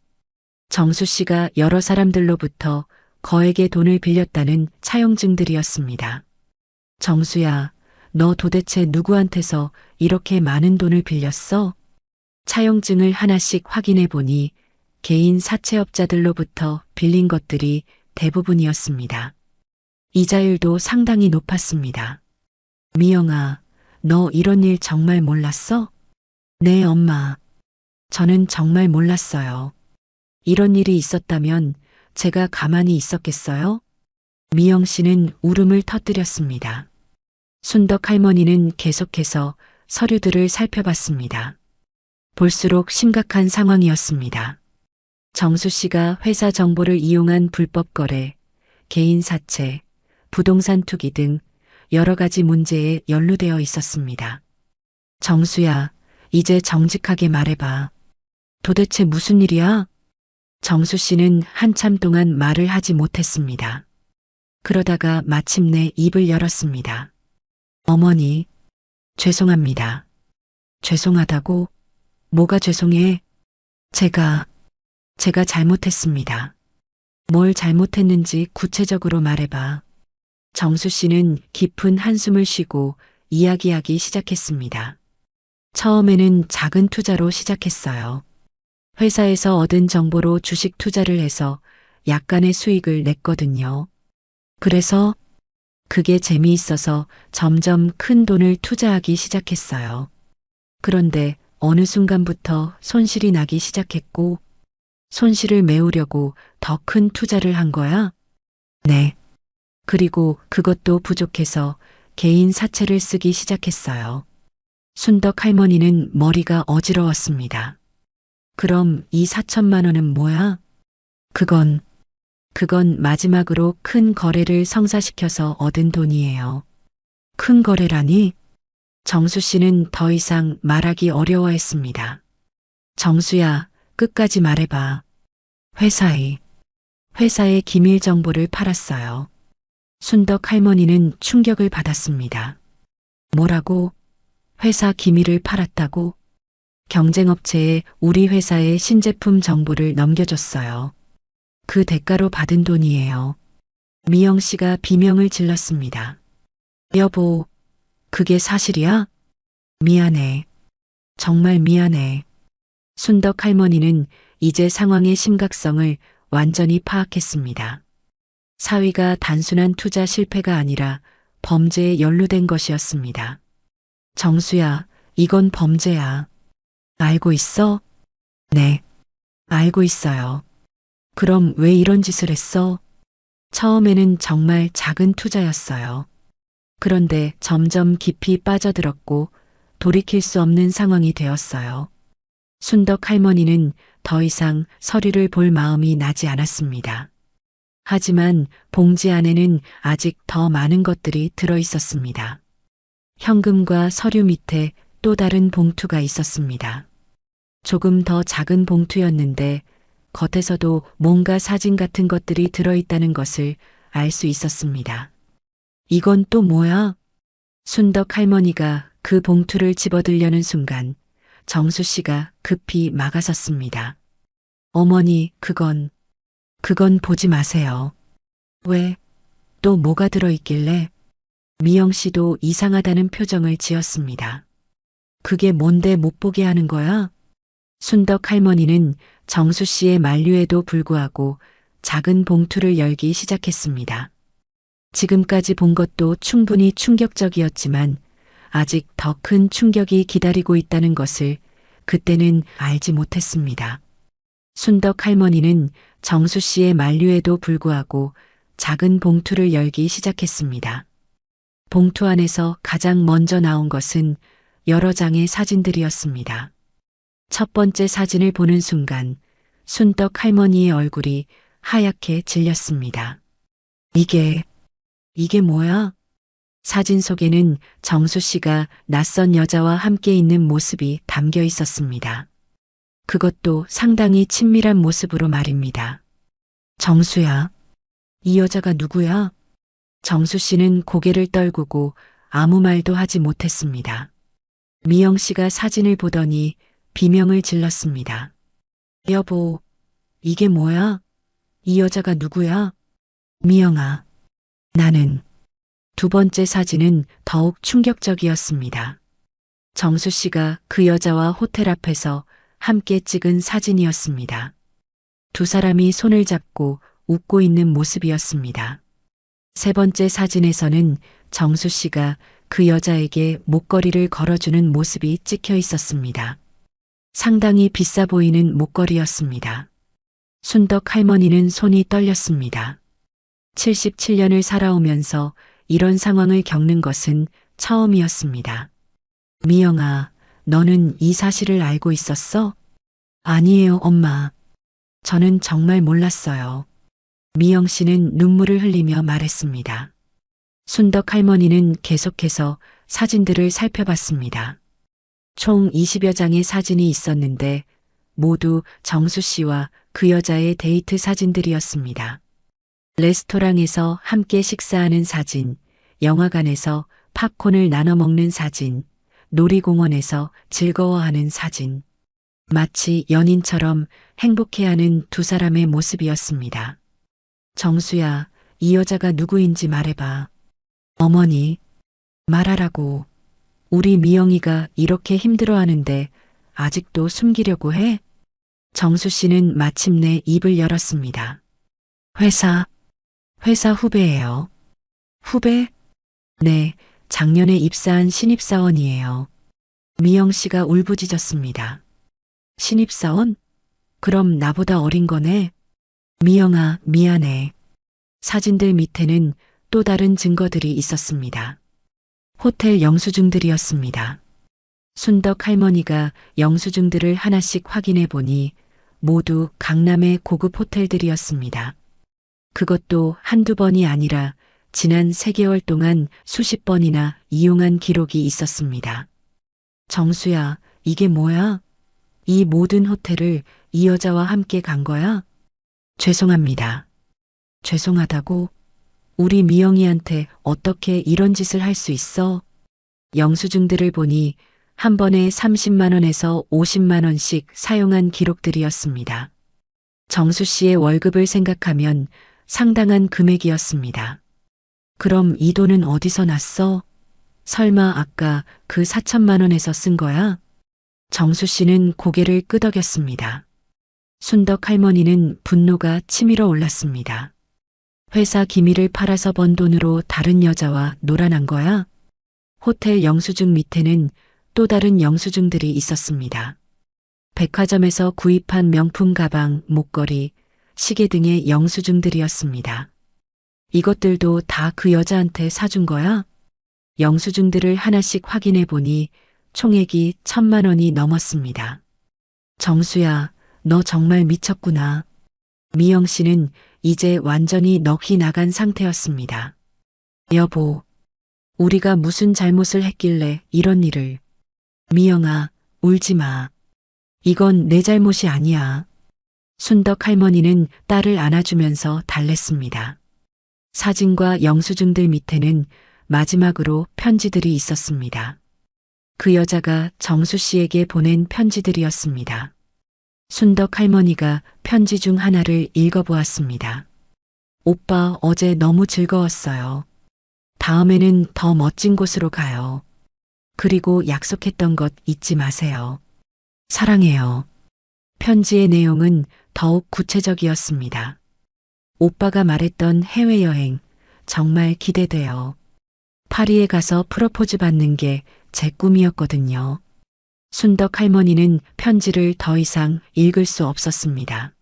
S3: 정수 씨가 여러 사람들로부터 거액의 돈을 빌렸다는 차용증들이었습니다. 정수야, 너 도대체 누구한테서 이렇게 많은 돈을 빌렸어? 차용증을 하나씩 확인해 보니 개인 사채업자들로부터 빌린 것들이 대부분이었습니다. 이자율도 상당히 높았습니다. 미영아, 너 이런 일 정말 몰랐어? 네, 엄마. 저는 정말 몰랐어요. 이런 일이 있었다면 제가 가만히 있었겠어요? 미영 씨는 울음을 터뜨렸습니다. 순덕 할머니는 계속해서 서류들을 살펴봤습니다. 볼수록 심각한 상황이었습니다. 정수 씨가 회사 정보를 이용한 불법 거래, 개인 사채, 부동산 투기 등 여러 가지 문제에 연루되어 있었습니다. 정수야, 이제 정직하게 말해봐. 도대체 무슨 일이야? 정수 씨는 한참 동안 말을 하지 못했습니다. 그러다가 마침내 입을 열었습니다. 어머니, 죄송합니다. 죄송하다고? 뭐가 죄송해? 제가 잘못했습니다. 뭘 잘못했는지 구체적으로 말해봐. 정수 씨는 깊은 한숨을 쉬고 이야기하기 시작했습니다. 처음에는 작은 투자로 시작했어요. 회사에서 얻은 정보로 주식 투자를 해서 약간의 수익을 냈거든요. 그래서 그게 재미있어서 점점 큰 돈을 투자하기 시작했어요. 그런데 어느 순간부터 손실이 나기 시작했고, 손실을 메우려고 더 큰 투자를 한 거야? 네. 그리고 그것도 부족해서 개인 사채를 쓰기 시작했어요. 순덕 할머니는 머리가 어지러웠습니다. 그럼 이 4천만 원은 뭐야? 그건 마지막으로 큰 거래를 성사시켜서 얻은 돈이에요. 큰 거래라니? 정수 씨는 더 이상 말하기 어려워했습니다. 정수야, 끝까지 말해봐. 회사의 기밀 정보를 팔았어요. 순덕 할머니는 충격을 받았습니다. 뭐라고? 회사 기밀을 팔았다고? 경쟁업체에 우리 회사의 신제품 정보를 넘겨줬어요. 그 대가로 받은 돈이에요. 미영 씨가 비명을 질렀습니다. 여보, 그게 사실이야? 미안해. 정말 미안해. 순덕 할머니는 이제 상황의 심각성을 완전히 파악했습니다. 사위가 단순한 투자 실패가 아니라 범죄에 연루된 것이었습니다. 정수야, 이건 범죄야. 알고 있어? 네, 알고 있어요. 그럼 왜 이런 짓을 했어? 처음에는 정말 작은 투자였어요. 그런데 점점 깊이 빠져들었고 돌이킬 수 없는 상황이 되었어요. 순덕 할머니는 더 이상 서류를 볼 마음이 나지 않았습니다. 하지만 봉지 안에는 아직 더 많은 것들이 들어 있었습니다. 현금과 서류 밑에 또 다른 봉투가 있었습니다. 조금 더 작은 봉투였는데 겉에서도 뭔가 사진 같은 것들이 들어있다는 것을 알 수 있었습니다. 이건 또 뭐야? 순덕 할머니가 그 봉투를 집어들려는 순간 정수 씨가 급히 막아섰습니다. 어머니, 그건 보지 마세요. 왜? 또 뭐가 들어있길래? 미영 씨도 이상하다는 표정을 지었습니다. 그게 뭔데 못 보게 하는 거야? 순덕 할머니는 정수 씨의 만류에도 불구하고 작은 봉투를 열기 시작했습니다. 지금까지 본 것도 충분히 충격적이었지만 아직 더 큰 충격이 기다리고 있다는 것을 그때는 알지 못했습니다. 순덕 할머니는 정수 씨의 만류에도 불구하고 작은 봉투를 열기 시작했습니다. 봉투 안에서 가장 먼저 나온 것은 여러 장의 사진들이었습니다. 첫 번째 사진을 보는 순간 순덕 할머니의 얼굴이 하얗게 질렸습니다. 이게 뭐야? 사진 속에는 정수 씨가 낯선 여자와 함께 있는 모습이 담겨 있었습니다. 그것도 상당히 친밀한 모습으로 말입니다. 정수야, 이 여자가 누구야? 정수 씨는 고개를 떨구고 아무 말도 하지 못했습니다. 미영 씨가 사진을 보더니 비명을 질렀습니다. 여보, 이게 뭐야? 이 여자가 누구야? 미영아. 나는. 두 번째 사진은 더욱 충격적이었습니다. 정수 씨가 그 여자와 호텔 앞에서 함께 찍은 사진이었습니다. 두 사람이 손을 잡고 웃고 있는 모습이었습니다. 세 번째 사진에서는 정수 씨가 그 여자에게 목걸이를 걸어주는 모습이 찍혀 있었습니다. 상당히 비싸 보이는 목걸이였습니다. 순덕 할머니는 손이 떨렸습니다. 77년을 살아오면서 이런 상황을 겪는 것은 처음이었습니다. 미영아, 너는 이 사실을 알고 있었어? 아니에요, 엄마. 저는 정말 몰랐어요. 미영 씨는 눈물을 흘리며 말했습니다. 순덕 할머니는 계속해서 사진들을 살펴봤습니다. 총 20여 장의 사진이 있었는데 모두 정수 씨와 그 여자의 데이트 사진들이었습니다. 레스토랑에서 함께 식사하는 사진, 영화관에서 팝콘을 나눠 먹는 사진, 놀이공원에서 즐거워하는 사진. 마치 연인처럼 행복해하는 두 사람의 모습이었습니다. 정수야, 이 여자가 누구인지 말해봐. 어머니, 말하라고. 우리 미영이가 이렇게 힘들어하는데 아직도 숨기려고 해? 정수 씨는 마침내 입을 열었습니다. 회사 후배예요. 후배? 네, 작년에 입사한 신입사원이에요. 미영 씨가 울부짖었습니다. 신입사원? 그럼 나보다 어린 거네? 미영아, 미안해. 사진들 밑에는 또 다른 증거들이 있었습니다. 호텔 영수증들이었습니다. 순덕 할머니가 영수증들을 하나씩 확인해 보니 모두 강남의 고급 호텔들이었습니다. 그것도 한두 번이 아니라 지난 3개월 동안 수십 번이나 이용한 기록이 있었습니다. 정수야, 이게 뭐야? 이 모든 호텔을 이 여자와 함께 간 거야? 죄송합니다. 죄송하다고? 우리 미영이한테 어떻게 이런 짓을 할 수 있어? 영수증들을 보니 한 번에 30만 원에서 50만 원씩 사용한 기록들이었습니다. 정수 씨의 월급을 생각하면 상당한 금액이었습니다. 그럼 이 돈은 어디서 났어? 설마 아까 그 4천만 원에서 쓴 거야? 정수 씨는 고개를 끄덕였습니다. 순덕 할머니는 분노가 치밀어 올랐습니다. 회사 기밀을 팔아서 번 돈으로 다른 여자와 놀아난 거야? 호텔 영수증 밑에는 또 다른 영수증들이 있었습니다. 백화점에서 구입한 명품 가방, 목걸이, 시계 등의 영수증들이었습니다. 이것들도 다 그 여자한테 사준 거야? 영수증들을 하나씩 확인해 보니 총액이 1,000만 원이 넘었습니다. 정수야, 너 정말 미쳤구나. 미영 씨는 이제 완전히 넋이 나간 상태였습니다. 여보, 우리가 무슨 잘못을 했길래 이런 일을. 미영아, 울지 마. 이건 내 잘못이 아니야. 순덕 할머니는 딸을 안아주면서 달랬습니다. 사진과 영수증들 밑에는 마지막으로 편지들이 있었습니다. 그 여자가 정수 씨에게 보낸 편지들이었습니다. 순덕 할머니가 편지 중 하나를 읽어보았습니다. 오빠, 어제 너무 즐거웠어요. 다음에는 더 멋진 곳으로 가요. 그리고 약속했던 것 잊지 마세요. 사랑해요. 편지의 내용은 더욱 구체적이었습니다. 오빠가 말했던 해외여행 정말 기대돼요. 파리에 가서 프로포즈 받는 게 제 꿈이었거든요. 순덕 할머니는 편지를 더 이상 읽을 수 없었습니다.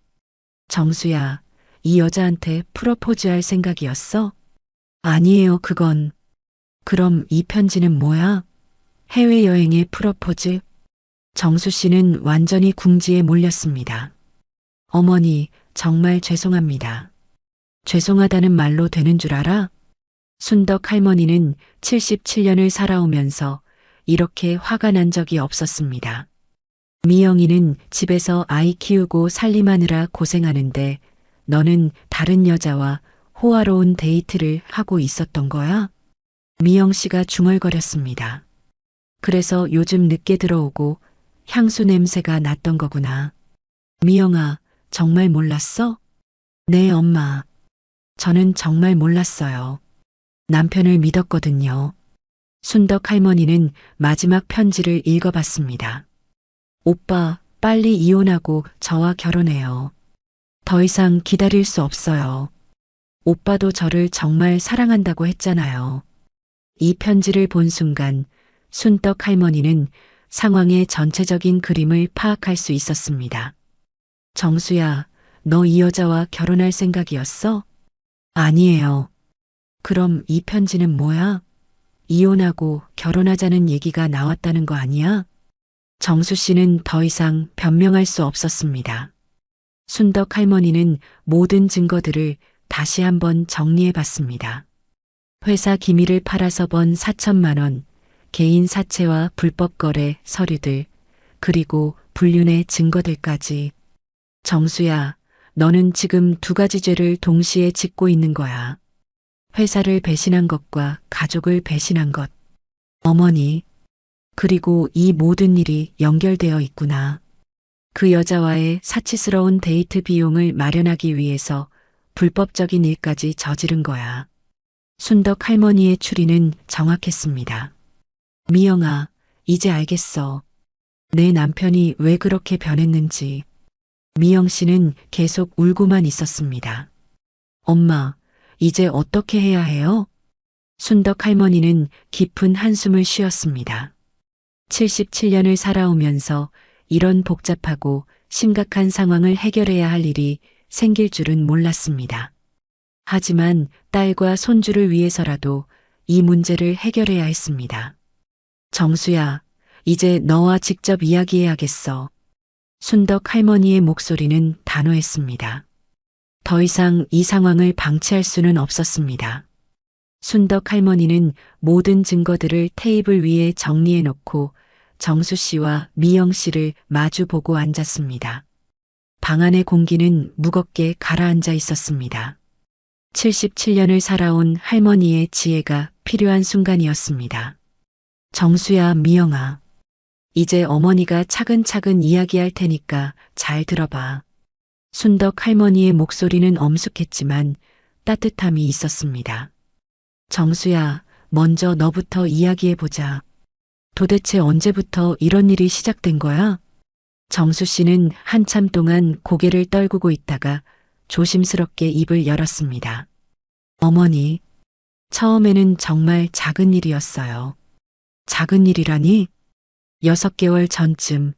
S3: 정수야, 이 여자한테 프로포즈할 생각이었어? 아니에요, 그건. 그럼 이 편지는 뭐야? 해외여행의 프로포즈? 정수 씨는 완전히 궁지에 몰렸습니다. 어머니, 정말 죄송합니다. 죄송하다는 말로 되는 줄 알아? 순덕 할머니는 77년을 살아오면서 이렇게 화가 난 적이 없었습니다. 미영이는 집에서 아이 키우고 살림하느라 고생하는데 너는 다른 여자와 호화로운 데이트를 하고 있었던 거야? 미영 씨가 중얼거렸습니다. 그래서 요즘 늦게 들어오고 향수 냄새가 났던 거구나. 미영아, 정말 몰랐어? 네, 엄마. 저는 정말 몰랐어요. 남편을 믿었거든요. 순덕 할머니는 마지막 편지를 읽어봤습니다. 오빠, 빨리 이혼하고 저와 결혼해요. 더 이상 기다릴 수 없어요. 오빠도 저를 정말 사랑한다고 했잖아요. 이 편지를 본 순간 순덕 할머니는 상황의 전체적인 그림을 파악할 수 있었습니다. 정수야, 너 이 여자와 결혼할 생각이었어? 아니에요. 그럼 이 편지는 뭐야? 이혼하고 결혼하자는 얘기가 나왔다는 거 아니야? 정수 씨는 더 이상 변명할 수 없었습니다. 순덕 할머니는 모든 증거들을 다시 한번 정리해 봤습니다. 회사 기밀을 팔아서 번 4천만 원, 개인 사채와 불법 거래 서류들, 그리고 불륜의 증거들까지. 정수야, 너는 지금 두 가지 죄를 동시에 짓고 있는 거야. 회사를 배신한 것과 가족을 배신한 것. 어머니, 그리고 이 모든 일이 연결되어 있구나. 그 여자와의 사치스러운 데이트 비용을 마련하기 위해서 불법적인 일까지 저지른 거야. 순덕 할머니의 추리는 정확했습니다. 미영아, 이제 알겠어. 내 남편이 왜 그렇게 변했는지. 미영 씨는 계속 울고만 있었습니다. 엄마, 이제 어떻게 해야 해요? 순덕 할머니는 깊은 한숨을 쉬었습니다. 77년을 살아오면서 이런 복잡하고 심각한 상황을 해결해야 할 일이 생길 줄은 몰랐습니다. 하지만 딸과 손주를 위해서라도 이 문제를 해결해야 했습니다. 정수야, 이제 너와 직접 이야기해야겠어. 순덕 할머니의 목소리는 단호했습니다. 더 이상 이 상황을 방치할 수는 없었습니다. 순덕 할머니는 모든 증거들을 테이블 위에 정리해 놓고 정수 씨와 미영 씨를 마주 보고 앉았습니다. 방 안의 공기는 무겁게 가라앉아 있었습니다. 77년을 살아온 할머니의 지혜가 필요한 순간이었습니다. 정수야, 미영아. 이제 어머니가 차근차근 이야기할 테니까 잘 들어봐. 순덕 할머니의 목소리는 엄숙했지만 따뜻함이 있었습니다. 정수야, 먼저 너부터 이야기해보자. 도대체 언제부터 이런 일이 시작된 거야? 정수 씨는 한참 동안 고개를 떨구고 있다가 조심스럽게 입을 열었습니다. 어머니, 처음에는 정말 작은 일이었어요. 작은 일이라니? 6개월 전쯤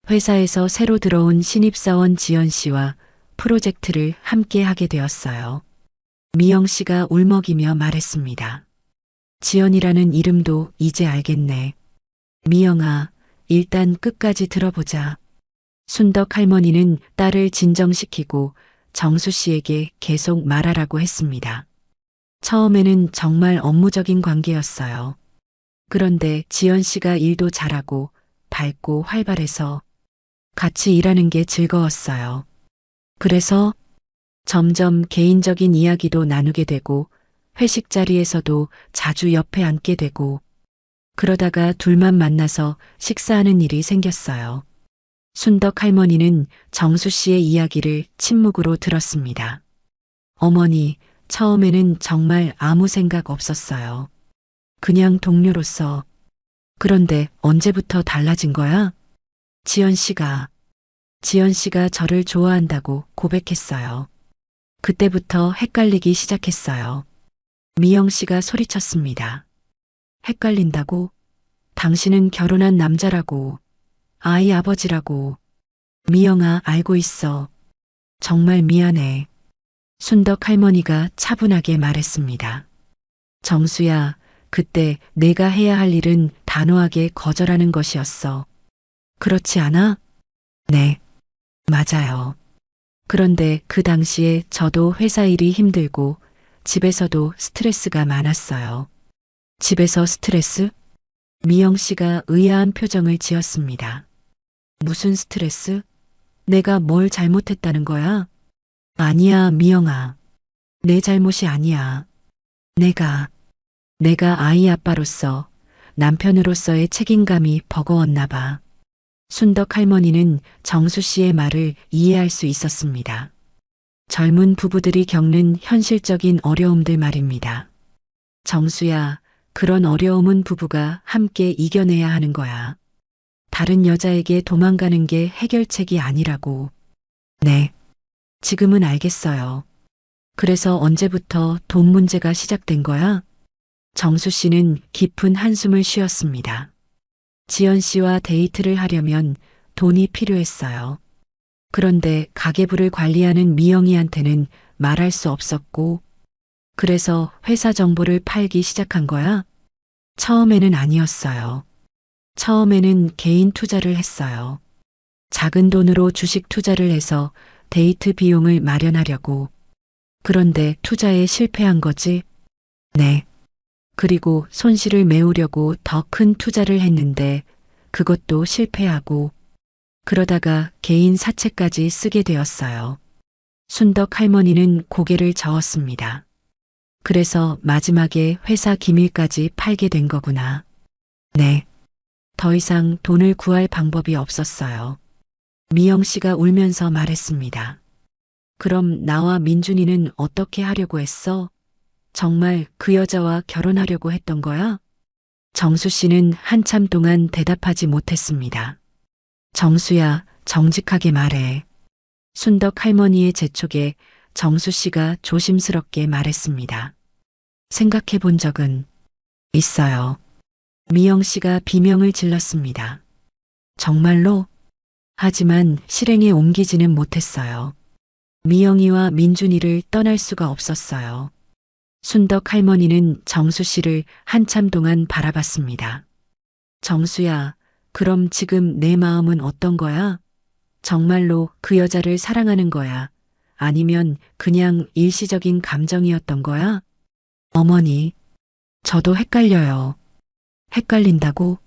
S3: 회사에서 새로 들어온 신입사원 지연 씨와 프로젝트를 함께 하게 되었어요. 미영 씨가 울먹이며 말했습니다. 지연이라는 이름도 이제 알겠네. 미영아, 일단 끝까지 들어보자. 순덕 할머니는 딸을 진정시키고 정수 씨에게 계속 말하라고 했습니다. 처음에는 정말 업무적인 관계였어요. 그런데 지연 씨가 일도 잘하고 밝고 활발해서 같이 일하는 게 즐거웠어요. 그래서 점점 개인적인 이야기도 나누게 되고 회식 자리에서도 자주 옆에 앉게 되고 그러다가 둘만 만나서 식사하는 일이 생겼어요. 순덕 할머니는 정수 씨의 이야기를 침묵으로 들었습니다. 어머니, 처음에는 정말 아무 생각 없었어요. 그냥 동료로서. 그런데 언제부터 달라진 거야? 지연 씨가 저를 좋아한다고 고백했어요. 그때부터 헷갈리기 시작했어요. 미영 씨가 소리쳤습니다. 헷갈린다고? 당신은 결혼한 남자라고. 아이 아버지라고. 미영아, 알고 있어. 정말 미안해. 순덕 할머니가 차분하게 말했습니다. 정수야, 그때 내가 해야 할 일은 단호하게 거절하는 것이었어. 그렇지 않아? 네, 맞아요. 그런데 그 당시에 저도 회사 일이 힘들고 집에서도 스트레스가 많았어요. 집에서 스트레스? 미영 씨가 의아한 표정을 지었습니다. 무슨 스트레스? 내가 뭘 잘못했다는 거야? 아니야, 미영아. 내 잘못이 아니야. 내가 아이 아빠로서, 남편으로서의 책임감이 버거웠나 봐. 순덕 할머니는 정수 씨의 말을 이해할 수 있었습니다. 젊은 부부들이 겪는 현실적인 어려움들 말입니다. 정수야, 그런 어려움은 부부가 함께 이겨내야 하는 거야. 다른 여자에게 도망가는 게 해결책이 아니라고. 네. 지금은 알겠어요. 그래서 언제부터 돈 문제가 시작된 거야? 정수 씨는 깊은 한숨을 쉬었습니다. 지연 씨와 데이트를 하려면 돈이 필요했어요. 그런데 가계부를 관리하는 미영이한테는 말할 수 없었고, 그래서 회사 정보를 팔기 시작한 거야? 처음에는 아니었어요. 처음에는 개인 투자를 했어요. 작은 돈으로 주식 투자를 해서 데이트 비용을 마련하려고. 그런데 투자에 실패한 거지? 네. 그리고 손실을 메우려고 더 큰 투자를 했는데 그것도 실패하고 그러다가 개인 사채까지 쓰게 되었어요. 순덕 할머니는 고개를 저었습니다. 그래서 마지막에 회사 기밀까지 팔게 된 거구나. 네. 더 이상 돈을 구할 방법이 없었어요. 미영 씨가 울면서 말했습니다. 그럼 나와 민준이는 어떻게 하려고 했어? 정말 그 여자와 결혼하려고 했던 거야? 정수 씨는 한참 동안 대답하지 못했습니다. 정수야, 정직하게 말해. 순덕 할머니의 재촉에 정수 씨가 조심스럽게 말했습니다. 생각해 본 적은 있어요. 미영 씨가 비명을 질렀습니다. 정말로? 하지만 실행에 옮기지는 못했어요. 미영이와 민준이를 떠날 수가 없었어요. 순덕 할머니는 정수 씨를 한참 동안 바라봤습니다. 정수야, 그럼 지금 내 마음은 어떤 거야? 정말로 그 여자를 사랑하는 거야? 아니면 그냥 일시적인 감정이었던 거야? 어머니, 저도 헷갈려요. 헷갈린다고?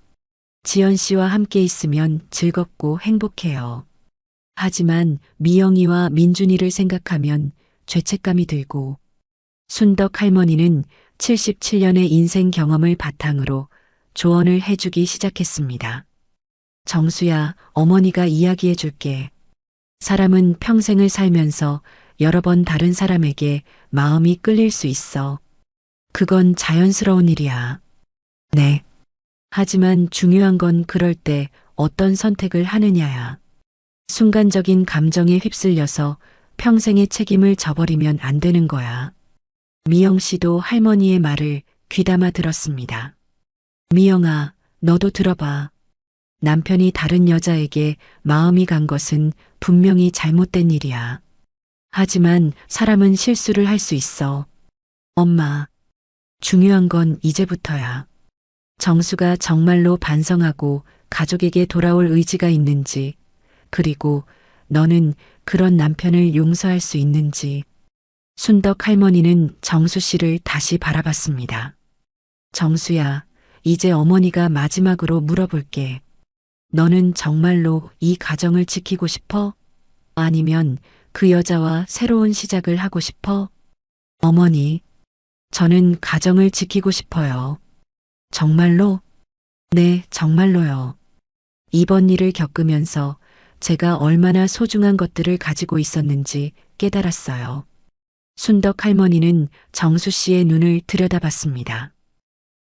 S3: 지연 씨와 함께 있으면 즐겁고 행복해요. 하지만 미영이와 민준이를 생각하면 죄책감이 들고 순덕 할머니는 77년의 인생 경험을 바탕으로 조언을 해주기 시작했습니다. 정수야, 어머니가 이야기해 줄게. 사람은 평생을 살면서 여러 번 다른 사람에게 마음이 끌릴 수 있어. 그건 자연스러운 일이야. 네. 하지만 중요한 건 그럴 때 어떤 선택을 하느냐야. 순간적인 감정에 휩쓸려서 평생의 책임을 져버리면 안 되는 거야. 미영 씨도 할머니의 말을 귀담아 들었습니다. 미영아, 너도 들어봐. 남편이 다른 여자에게 마음이 간 것은 분명히 잘못된 일이야. 하지만 사람은 실수를 할 수 있어. 엄마, 중요한 건 이제부터야. 정수가 정말로 반성하고 가족에게 돌아올 의지가 있는지, 그리고 너는 그런 남편을 용서할 수 있는지. 순덕 할머니는 정수 씨를 다시 바라봤습니다. 정수야, 이제 어머니가 마지막으로 물어볼게. 너는 정말로 이 가정을 지키고 싶어? 아니면 그 여자와 새로운 시작을 하고 싶어? 어머니, 저는 가정을 지키고 싶어요. 정말로? 네, 정말로요. 이번 일을 겪으면서 제가 얼마나 소중한 것들을 가지고 있었는지 깨달았어요. 순덕 할머니는 정수 씨의 눈을 들여다봤습니다.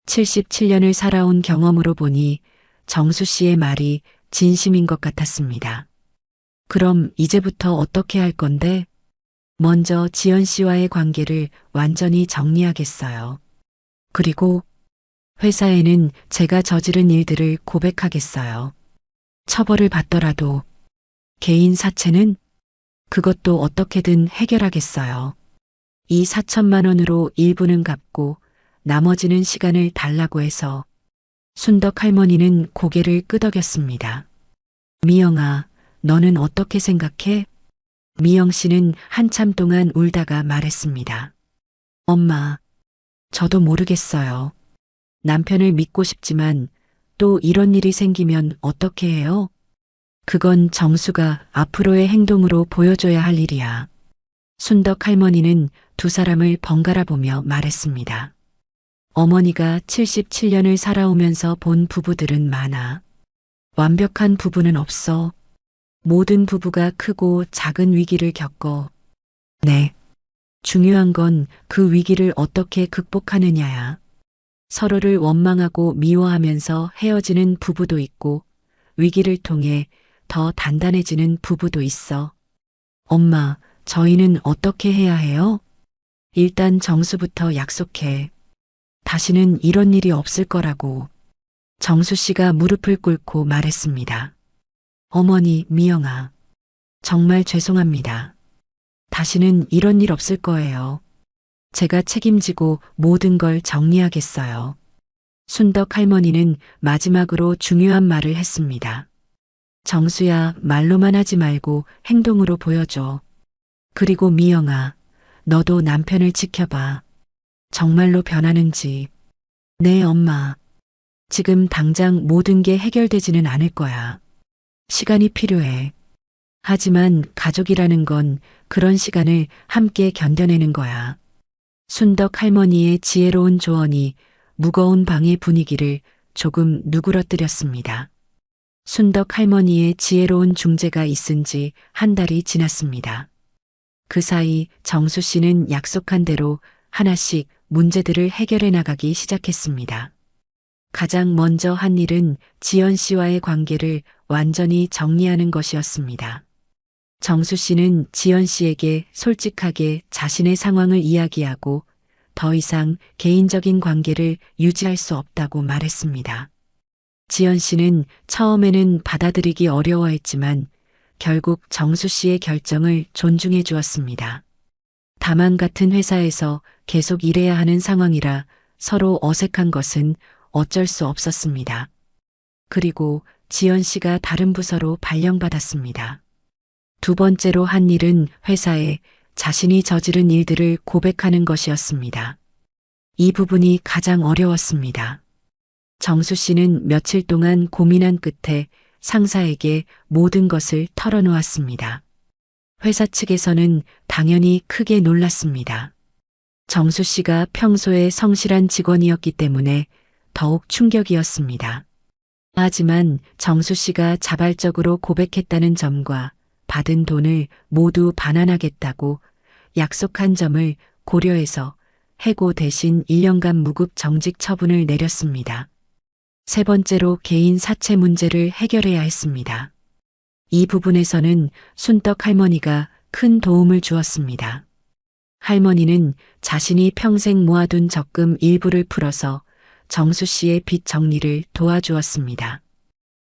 S3: 77년을 살아온 경험으로 보니 정수 씨의 말이 진심인 것 같았습니다. 그럼 이제부터 어떻게 할 건데? 먼저 지연 씨와의 관계를 완전히 정리하겠어요. 그리고 회사에는 제가 저지른 일들을 고백하겠어요. 처벌을 받더라도 개인 사채는 그것도 어떻게든 해결하겠어요. 이 4천만 원으로 일부는 갚고 나머지는 시간을 달라고 해서 순덕 할머니는 고개를 끄덕였습니다. 미영아, 너는 어떻게 생각해? 미영 씨는 한참 동안 울다가 말했습니다. 엄마, 저도 모르겠어요. 남편을 믿고 싶지만 또 이런 일이 생기면 어떻게 해요? 그건 정수가 앞으로의 행동으로 보여줘야 할 일이야. 순덕 할머니는 두 사람을 번갈아 보며 말했습니다. 어머니가 77년을 살아오면서 본 부부들은 많아. 완벽한 부부는 없어. 모든 부부가 크고 작은 위기를 겪어. 네. 중요한 건 그 위기를 어떻게 극복하느냐야. 서로를 원망하고 미워하면서 헤어지는 부부도 있고, 위기를 통해 더 단단해지는 부부도 있어. 엄마, 저희는 어떻게 해야 해요? 일단 정수부터 약속해. 다시는 이런 일이 없을 거라고. 정수 씨가 무릎을 꿇고 말했습니다. 어머니, 미영아. 정말 죄송합니다. 다시는 이런 일 없을 거예요. 제가 책임지고 모든 걸 정리하겠어요. 순덕 할머니는 마지막으로 중요한 말을 했습니다. 정수야, 말로만 하지 말고 행동으로 보여줘. 그리고 미영아, 너도 남편을 지켜봐. 정말로 변하는지. 네, 엄마. 지금 당장 모든 게 해결되지는 않을 거야. 시간이 필요해. 하지만 가족이라는 건 그런 시간을 함께 견뎌내는 거야. 순덕 할머니의 지혜로운 조언이 무거운 방의 분위기를 조금 누그러뜨렸습니다. 순덕 할머니의 지혜로운 중재가 있은 지 한 달이 지났습니다. 그 사이 정수 씨는 약속한 대로 하나씩 문제들을 해결해 나가기 시작했습니다. 가장 먼저 한 일은 지연 씨와의 관계를 완전히 정리하는 것이었습니다. 정수 씨는 지연 씨에게 솔직하게 자신의 상황을 이야기하고 더 이상 개인적인 관계를 유지할 수 없다고 말했습니다. 지연 씨는 처음에는 받아들이기 어려워했지만 결국 정수 씨의 결정을 존중해 주었습니다. 다만 같은 회사에서 계속 일해야 하는 상황이라 서로 어색한 것은 어쩔 수 없었습니다. 그리고 지연 씨가 다른 부서로 발령받았습니다. 두 번째로 한 일은 회사에 자신이 저지른 일들을 고백하는 것이었습니다. 이 부분이 가장 어려웠습니다. 정수 씨는 며칠 동안 고민한 끝에 상사에게 모든 것을 털어놓았습니다. 회사 측에서는 당연히 크게 놀랐습니다. 정수 씨가 평소에 성실한 직원이었기 때문에 더욱 충격이었습니다. 하지만 정수 씨가 자발적으로 고백했다는 점과 받은 돈을 모두 반환하겠다고 약속한 점을 고려해서 해고 대신 1년간 무급 정직 처분을 내렸습니다. 세 번째로 개인 사채 문제를 해결해야 했습니다. 이 부분에서는 순덕 할머니가 큰 도움을 주었습니다. 할머니는 자신이 평생 모아둔 적금 일부를 풀어서 정수 씨의 빚 정리를 도와주었습니다.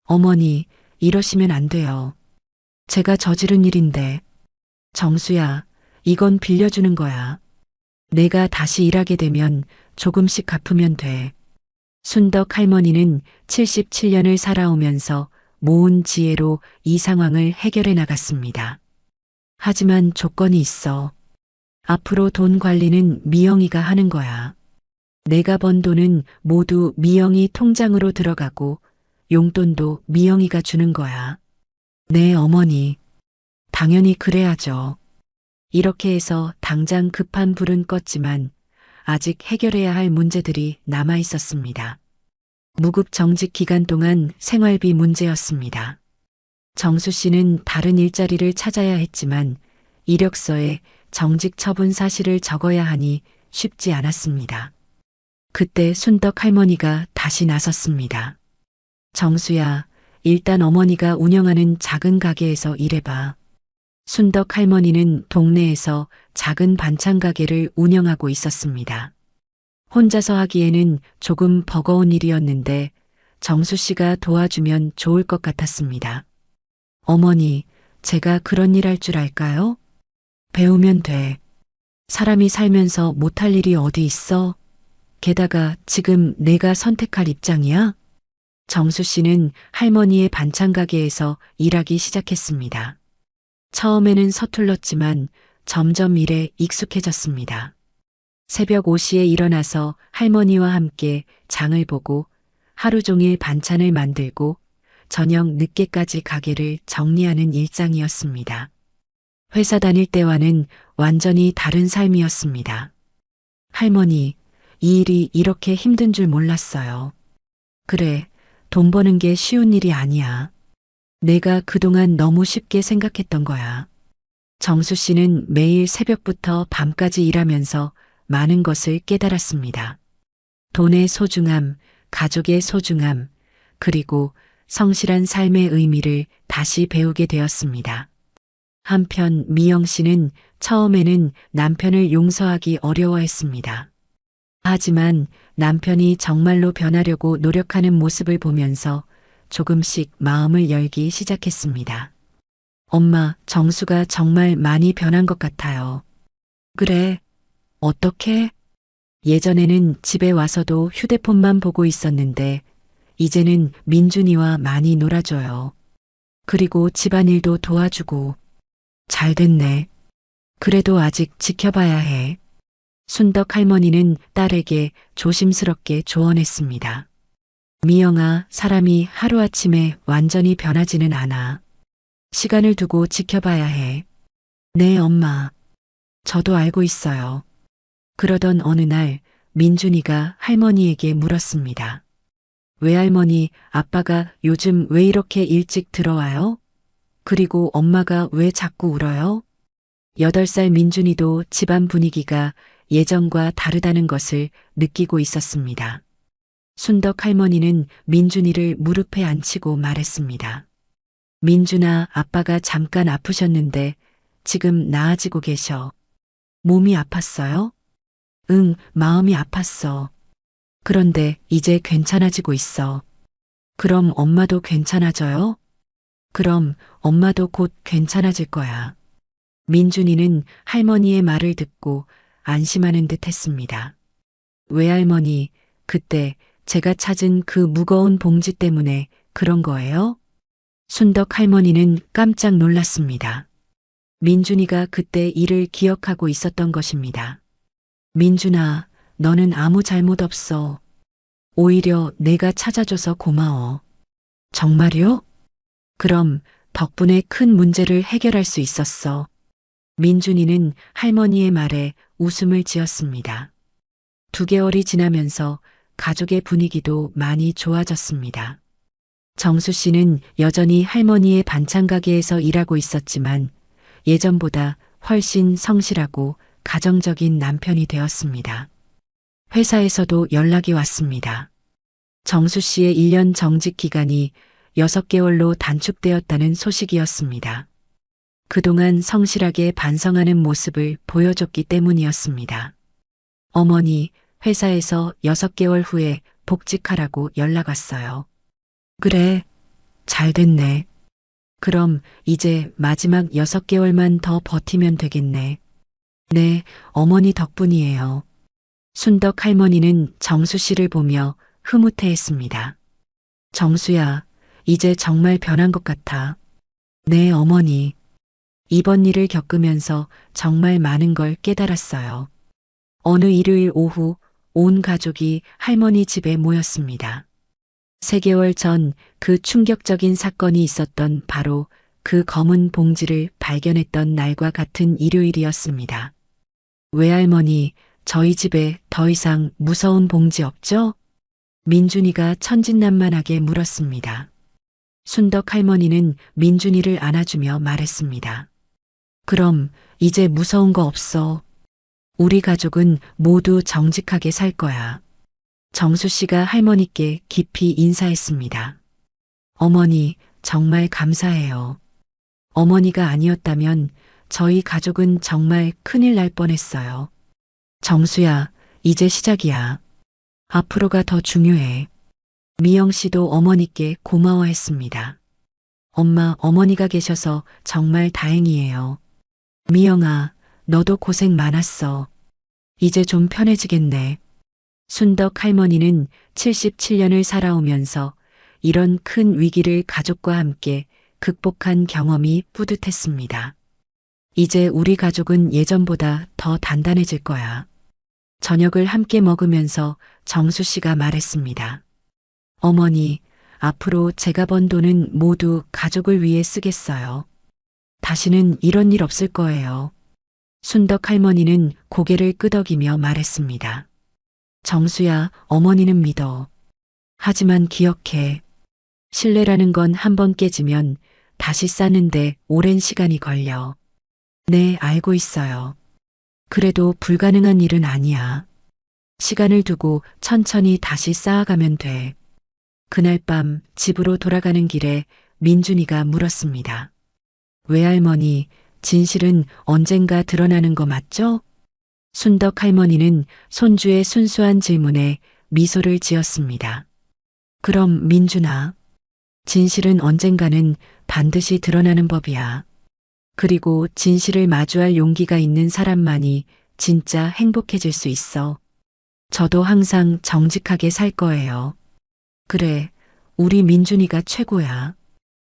S3: 어머니, 이러시면 안 돼요. 제가 저지른 일인데. 정수야, 이건 빌려주는 거야. 내가 다시 일하게 되면 조금씩 갚으면 돼. 순덕 할머니는 77년을 살아오면서 모은 지혜로 이 상황을 해결해 나갔습니다. 하지만 조건이 있어. 앞으로 돈 관리는 미영이가 하는 거야. 내가 번 돈은 모두 미영이 통장으로 들어가고 용돈도 미영이가 주는 거야. 네, 어머니. 당연히 그래야죠. 이렇게 해서 당장 급한 불은 껐지만 아직 해결해야 할 문제들이 남아 있었습니다. 무급 정직 기간 동안 생활비 문제였습니다. 정수 씨는 다른 일자리를 찾아야 했지만 이력서에 정직 처분 사실을 적어야 하니 쉽지 않았습니다. 그때 순덕 할머니가 다시 나섰습니다. 정수야, 일단 어머니가 운영하는 작은 가게에서 일해봐. 순덕 할머니는 동네에서 작은 반찬 가게를 운영하고 있었습니다. 혼자서 하기에는 조금 버거운 일이었는데 정수 씨가 도와주면 좋을 것 같았습니다. 어머니, 제가 그런 일 할 줄 알까요? 배우면 돼. 사람이 살면서 못할 일이 어디 있어? 게다가 지금 내가 선택할 입장이야? 정수 씨는 할머니의 반찬 가게에서 일하기 시작했습니다. 처음에는 서툴렀지만 점점 일에 익숙해졌습니다. 새벽 5시에 일어나서 할머니와 함께 장을 보고 하루 종일 반찬을 만들고 저녁 늦게까지 가게를 정리하는 일상이었습니다. 회사 다닐 때와는 완전히 다른 삶이었습니다. 할머니, 이 일이 이렇게 힘든 줄 몰랐어요. 그래, 돈 버는 게 쉬운 일이 아니야. 내가 그동안 너무 쉽게 생각했던 거야. 정수 씨는 매일 새벽부터 밤까지 일하면서 많은 것을 깨달았습니다. 돈의 소중함, 가족의 소중함, 그리고 성실한 삶의 의미를 다시 배우게 되었습니다. 한편 미영 씨는 처음에는 남편을 용서하기 어려워했습니다. 하지만 남편이 정말로 변하려고 노력하는 모습을 보면서 조금씩 마음을 열기 시작했습니다. 엄마, 정수가 정말 많이 변한 것 같아요. 그래, 어떻게? 예전에는 집에 와서도 휴대폰만 보고 있었는데, 이제는 민준이와 많이 놀아줘요. 그리고 집안일도 도와주고. 잘 됐네. 그래도 아직 지켜봐야 해. 순덕 할머니는 딸에게 조심스럽게 조언했습니다. 미영아, 사람이 하루아침에 완전히 변하지는 않아. 시간을 두고 지켜봐야 해. 네, 엄마. 저도 알고 있어요. 그러던 어느 날 민준이가 할머니에게 물었습니다. 외할머니, 아빠가 요즘 왜 이렇게 일찍 들어와요? 그리고 엄마가 왜 자꾸 울어요? 8살 민준이도 집안 분위기가 예전과 다르다는 것을 느끼고 있었습니다. 순덕 할머니는 민준이를 무릎에 앉히고 말했습니다. 민준아, 아빠가 잠깐 아프셨는데 지금 나아지고 계셔. 몸이 아팠어요? 응, 마음이 아팠어. 그런데 이제 괜찮아지고 있어. 그럼 엄마도 괜찮아져요? 그럼 엄마도 곧 괜찮아질 거야. 민준이는 할머니의 말을 듣고 안심하는 듯 했습니다. 외할머니, 그때 제가 찾은 그 무거운 봉지 때문에 그런 거예요? 순덕 할머니는 깜짝 놀랐습니다. 민준이가 그때 일을 기억하고 있었던 것입니다. 민준아, 너는 아무 잘못 없어. 오히려 내가 찾아줘서 고마워. 정말요? 그럼 덕분에 큰 문제를 해결할 수 있었어. 민준이는 할머니의 말에 웃음을 지었습니다. 2개월이 지나면서 가족의 분위기도 많이 좋아졌습니다. 정수 씨는 여전히 할머니의 반찬 가게에서 일하고 있었지만 예전보다 훨씬 성실하고 가정적인 남편이 되었습니다. 회사에서도 연락이 왔습니다. 정수 씨의 1년 정직 기간이 6개월로 단축되었다는 소식이었습니다. 그동안 성실하게 반성하는 모습을 보여줬기 때문이었습니다. 어머니, 회사에서 6개월 후에 복직하라고 연락 왔어요. 그래, 잘 됐네. 그럼 이제 마지막 6개월만 더 버티면 되겠네. 네, 어머니 덕분이에요. 순덕 할머니는 정수 씨를 보며 흐뭇해했습니다. 정수야, 이제 정말 변한 것 같아. 네, 어머니. 이번 일을 겪으면서 정말 많은 걸 깨달았어요. 어느 일요일 오후 온 가족이 할머니 집에 모였습니다. 3개월 전 그 충격적인 사건이 있었던 바로 그 검은 봉지를 발견했던 날과 같은 일요일이었습니다. 외할머니, 저희 집에 더 이상 무서운 봉지 없죠? 민준이가 천진난만하게 물었습니다. 순덕 할머니는 민준이를 안아주며 말했습니다. 그럼 이제 무서운 거 없어. 우리 가족은 모두 정직하게 살 거야. 정수 씨가 할머니께 깊이 인사했습니다. 어머니, 정말 감사해요. 어머니가 아니었다면 저희 가족은 정말 큰일 날 뻔했어요. 정수야, 이제 시작이야. 앞으로가 더 중요해. 미영 씨도 어머니께 고마워했습니다. 엄마, 어머니가 계셔서 정말 다행이에요. 미영아, 너도 고생 많았어. 이제 좀 편해지겠네. 순덕 할머니는 77년을 살아오면서 이런 큰 위기를 가족과 함께 극복한 경험이 뿌듯했습니다. 이제 우리 가족은 예전보다 더 단단해질 거야. 저녁을 함께 먹으면서 정수 씨가 말했습니다. 어머니, 앞으로 제가 번 돈은 모두 가족을 위해 쓰겠어요. 다시는 이런 일 없을 거예요. 순덕 할머니는 고개를 끄덕이며 말했습니다. 정수야, 어머니는 믿어. 하지만 기억해. 신뢰라는 건 한 번 깨지면 다시 쌓는데 오랜 시간이 걸려. 네, 알고 있어요. 그래도 불가능한 일은 아니야. 시간을 두고 천천히 다시 쌓아가면 돼. 그날 밤 집으로 돌아가는 길에 민준이가 물었습니다. 외할머니, 진실은 언젠가 드러나는 거 맞죠? 순덕 할머니는 손주의 순수한 질문에 미소를 지었습니다. 그럼 민준아, 진실은 언젠가는 반드시 드러나는 법이야. 그리고 진실을 마주할 용기가 있는 사람만이 진짜 행복해질 수 있어. 저도 항상 정직하게 살 거예요. 그래, 우리 민준이가 최고야.